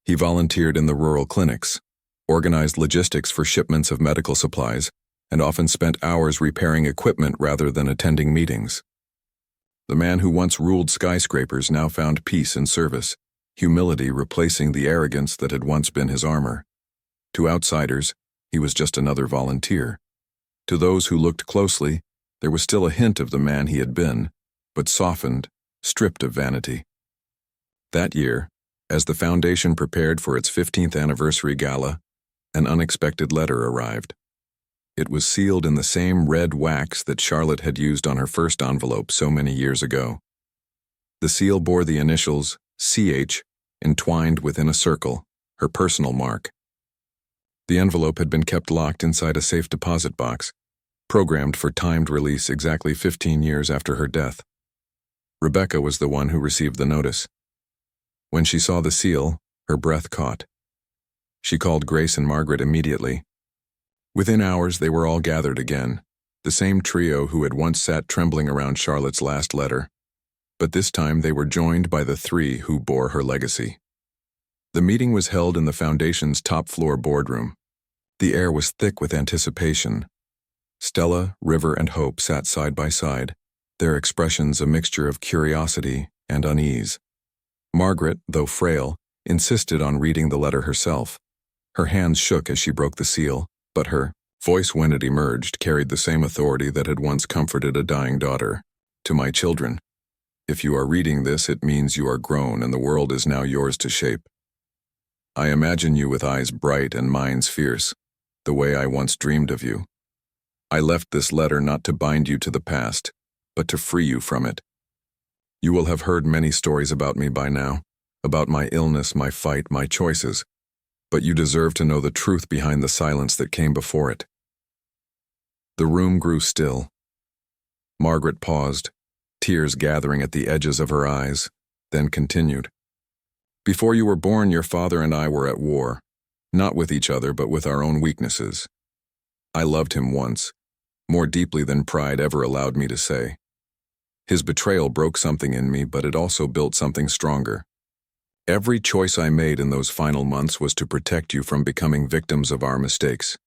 He volunteered in the rural clinics, organized logistics for shipments of medical supplies, and often spent hours repairing equipment rather than attending meetings. The man who once ruled skyscrapers now found peace in service, humility replacing the arrogance that had once been his armor. To outsiders, he was just another volunteer. To those who looked closely, there was still a hint of the man he had been, but softened, stripped of vanity. That year, as the foundation prepared for its 15th anniversary gala, an unexpected letter arrived. It was sealed in the same red wax that Charlotte had used on her first envelope so many years ago. The seal bore the initials CH entwined within a circle, her personal mark. The envelope had been kept locked inside a safe deposit box, programmed for timed release exactly 15 years after her death. Rebecca was the one who received the notice. When she saw the seal, her breath caught. She called Grace and Margaret immediately. Within hours, they were all gathered again, the same trio who had once sat trembling around Charlotte's last letter. But this time they were joined by the three who bore her legacy. The meeting was held in the Foundation's top-floor boardroom. The air was thick with anticipation. Stella, River, and Hope sat side by side, their expressions a mixture of curiosity and unease. Margaret, though frail, insisted on reading the letter herself. Her hands shook as she broke the seal, but her voice, when it emerged, carried the same authority that had once comforted a dying daughter. To my children, if you are reading this, it means you are grown and the world is now yours to shape. I imagine you with eyes bright and minds fierce, the way I once dreamed of you. I left this letter not to bind you to the past, but to free you from it. You will have heard many stories about me by now, about my illness, my fight, my choices, but you deserve to know the truth behind the silence that came before it. The room grew still. Margaret paused, tears gathering at the edges of her eyes, then continued. Before you were born, your father and I were at war, not with each other, but with our own weaknesses. I loved him once, more deeply than pride ever allowed me to say. His betrayal broke something in me, but it also built something stronger. Every choice I made in those final months was to protect you from becoming victims of our mistakes.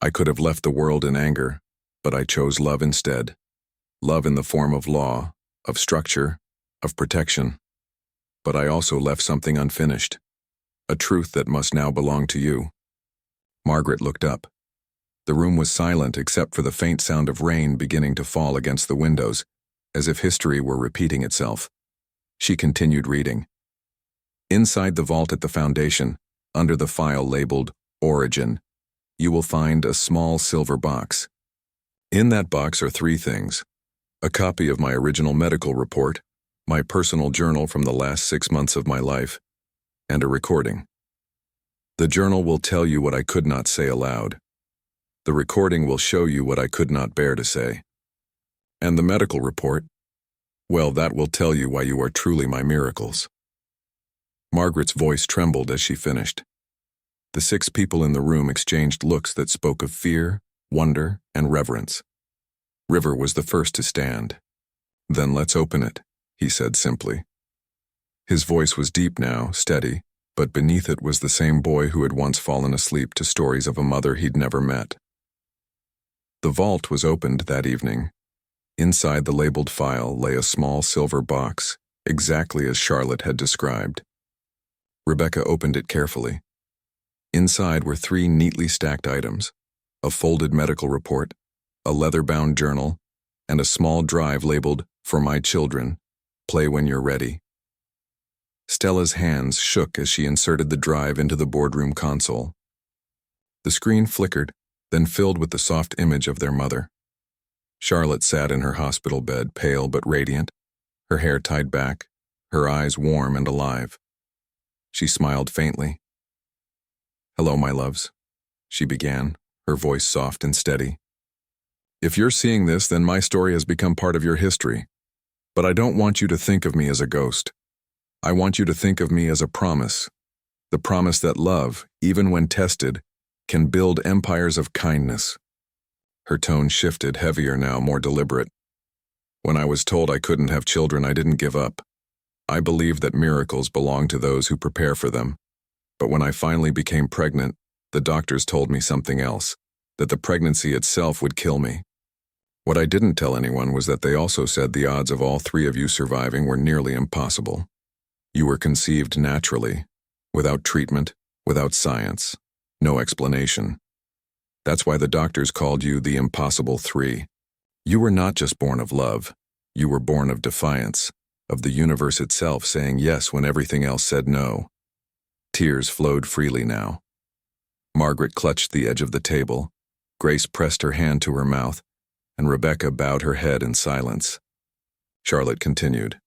I could have left the world in anger, but I chose love instead. Love in the form of law, of structure, of protection. But I also left something unfinished, a truth that must now belong to you. Margaret looked up. The room was silent except for the faint sound of rain beginning to fall against the windows, as if history were repeating itself. She continued reading. Inside the vault at the Foundation, under the file labeled Origin, you will find a small silver box. In that box are three things: a copy of my original medical report, my personal journal from the last 6 months of my life, and a recording. The journal will tell you what I could not say aloud. The recording will show you what I could not bear to say. And the medical report, well, that will tell you why you are truly my miracles. Margaret's voice trembled as she finished. The 6 people in the room exchanged looks that spoke of fear, wonder, and reverence. River was the first to stand. Then let's open it, he said simply. His voice was deep now, steady, but beneath it was the same boy who had once fallen asleep to stories of a mother he'd never met. The vault was opened that evening. Inside the labeled file lay a small silver box, exactly as Charlotte had described. Rebecca opened it carefully. Inside were 3 neatly stacked items: a folded medical report, a leather-bound journal, and a small drive labeled For my children, play when you're ready. Stella's hands shook as she inserted the drive into the boardroom console. The screen flickered, then filled with the soft image of their mother. Charlotte sat in her hospital bed, pale but radiant, her hair tied back, her eyes warm and alive. She smiled faintly. "Hello, my loves," she began, her voice soft and steady. "If you're seeing this, then my story has become part of your history. But I don't want you to think of me as a ghost. I want you to think of me as a promise. The promise that love, even when tested, can build empires of kindness." Her tone shifted, heavier now, more deliberate. "When I was told I couldn't have children, I didn't give up. I believed that miracles belong to those who prepare for them. But when I finally became pregnant, the doctors told me something else, that the pregnancy itself would kill me. What I didn't tell anyone was that they also said the odds of all three of you surviving were nearly impossible. You were conceived naturally, without treatment, without science, no explanation. That's why the doctors called you the Impossible Three. You were not just born of love, you were born of defiance, of the universe itself saying yes when everything else said no." Tears flowed freely now. Margaret clutched the edge of the table, Grace pressed her hand to her mouth, and Rebecca bowed her head in silence. Charlotte continued,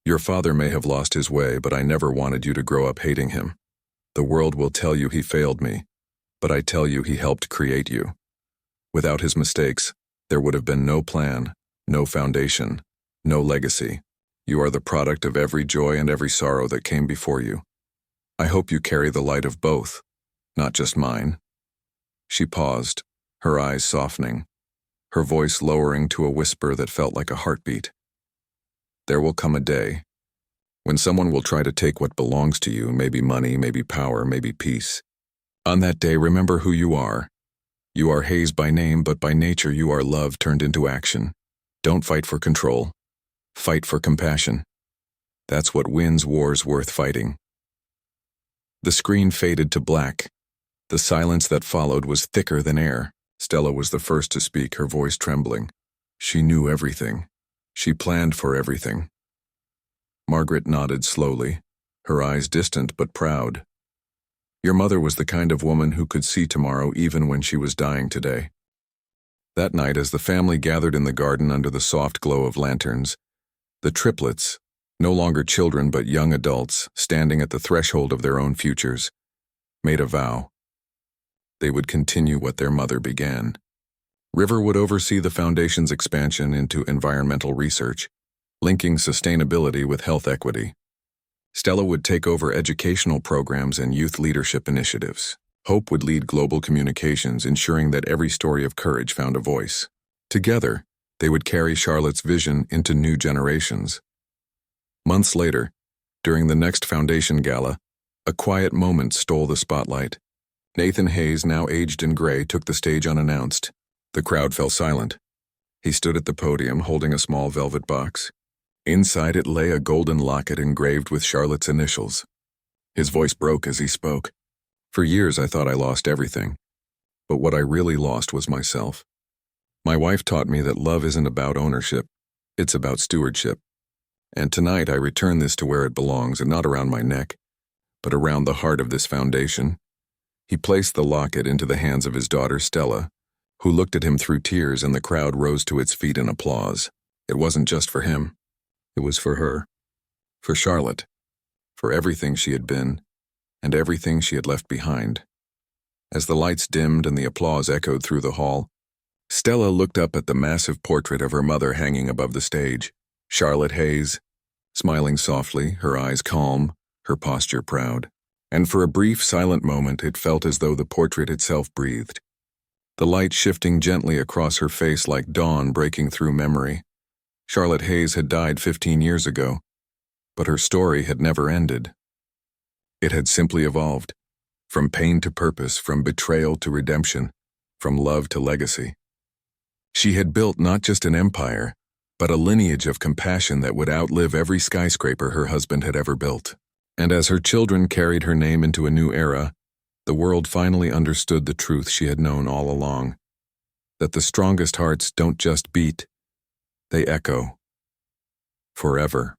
"Your father may have lost his way, but I never wanted you to grow up hating him. The world will tell you he failed me, but I tell you he helped create you. Without his mistakes, there would have been no plan, no foundation, no legacy. You are the product of every joy and every sorrow that came before you. I hope you carry the light of both, not just mine." She paused, her eyes softening, her voice lowering to a whisper that felt like a heartbeat. "There will come a day when someone will try to take what belongs to you, maybe money, maybe power, maybe peace. On that day, remember who you are. You are Hayes by name, but by nature you are love turned into action. Don't fight for control. Fight for compassion. That's what wins wars worth fighting." The screen faded to black. The silence that followed was thicker than air. Stella was the first to speak, her voice trembling. She knew everything. She planned for everything. Margaret nodded slowly, her eyes distant but proud. "Your mother was the kind of woman who could see tomorrow even when she was dying today." That night, as the family gathered in the garden under the soft glow of lanterns, the triplets, no longer children but young adults, standing at the threshold of their own futures, made a vow. They would continue what their mother began. River would oversee the foundation's expansion into environmental research, linking sustainability with health equity. Stella would take over educational programs and youth leadership initiatives. Hope would lead global communications, ensuring that every story of courage found a voice. Together, they would carry Charlotte's vision into new generations. Months later, during the next foundation gala, a quiet moment stole the spotlight. Nathan Hayes, now aged in gray, took the stage unannounced. The crowd fell silent. He stood at the podium holding a small velvet box. Inside it lay a golden locket engraved with Charlotte's initials. His voice broke as he spoke. "For years I thought I lost everything, but what I really lost was myself. My wife taught me that love isn't about ownership, it's about stewardship. And tonight I return this to where it belongs, and not around my neck, but around the heart of this foundation." He placed the locket into the hands of his daughter Stella, who looked at him through tears, and the crowd rose to its feet in applause. It wasn't just for him. It was for her. For Charlotte. For everything she had been, and everything she had left behind. As the lights dimmed and the applause echoed through the hall, Stella looked up at the massive portrait of her mother hanging above the stage. Charlotte Hayes, smiling softly, her eyes calm, her posture proud. And for a brief, silent moment, it felt as though the portrait itself breathed. The light shifting gently across her face like dawn breaking through memory. Charlotte Hayes had died 15 years ago, but her story had never ended. It had simply evolved, from pain to purpose, from betrayal to redemption, from love to legacy. She had built not just an empire, but a lineage of compassion that would outlive every skyscraper her husband had ever built. And as her children carried her name into a new era, the world finally understood the truth she had known all along, that the strongest hearts don't just beat, they echo. Forever.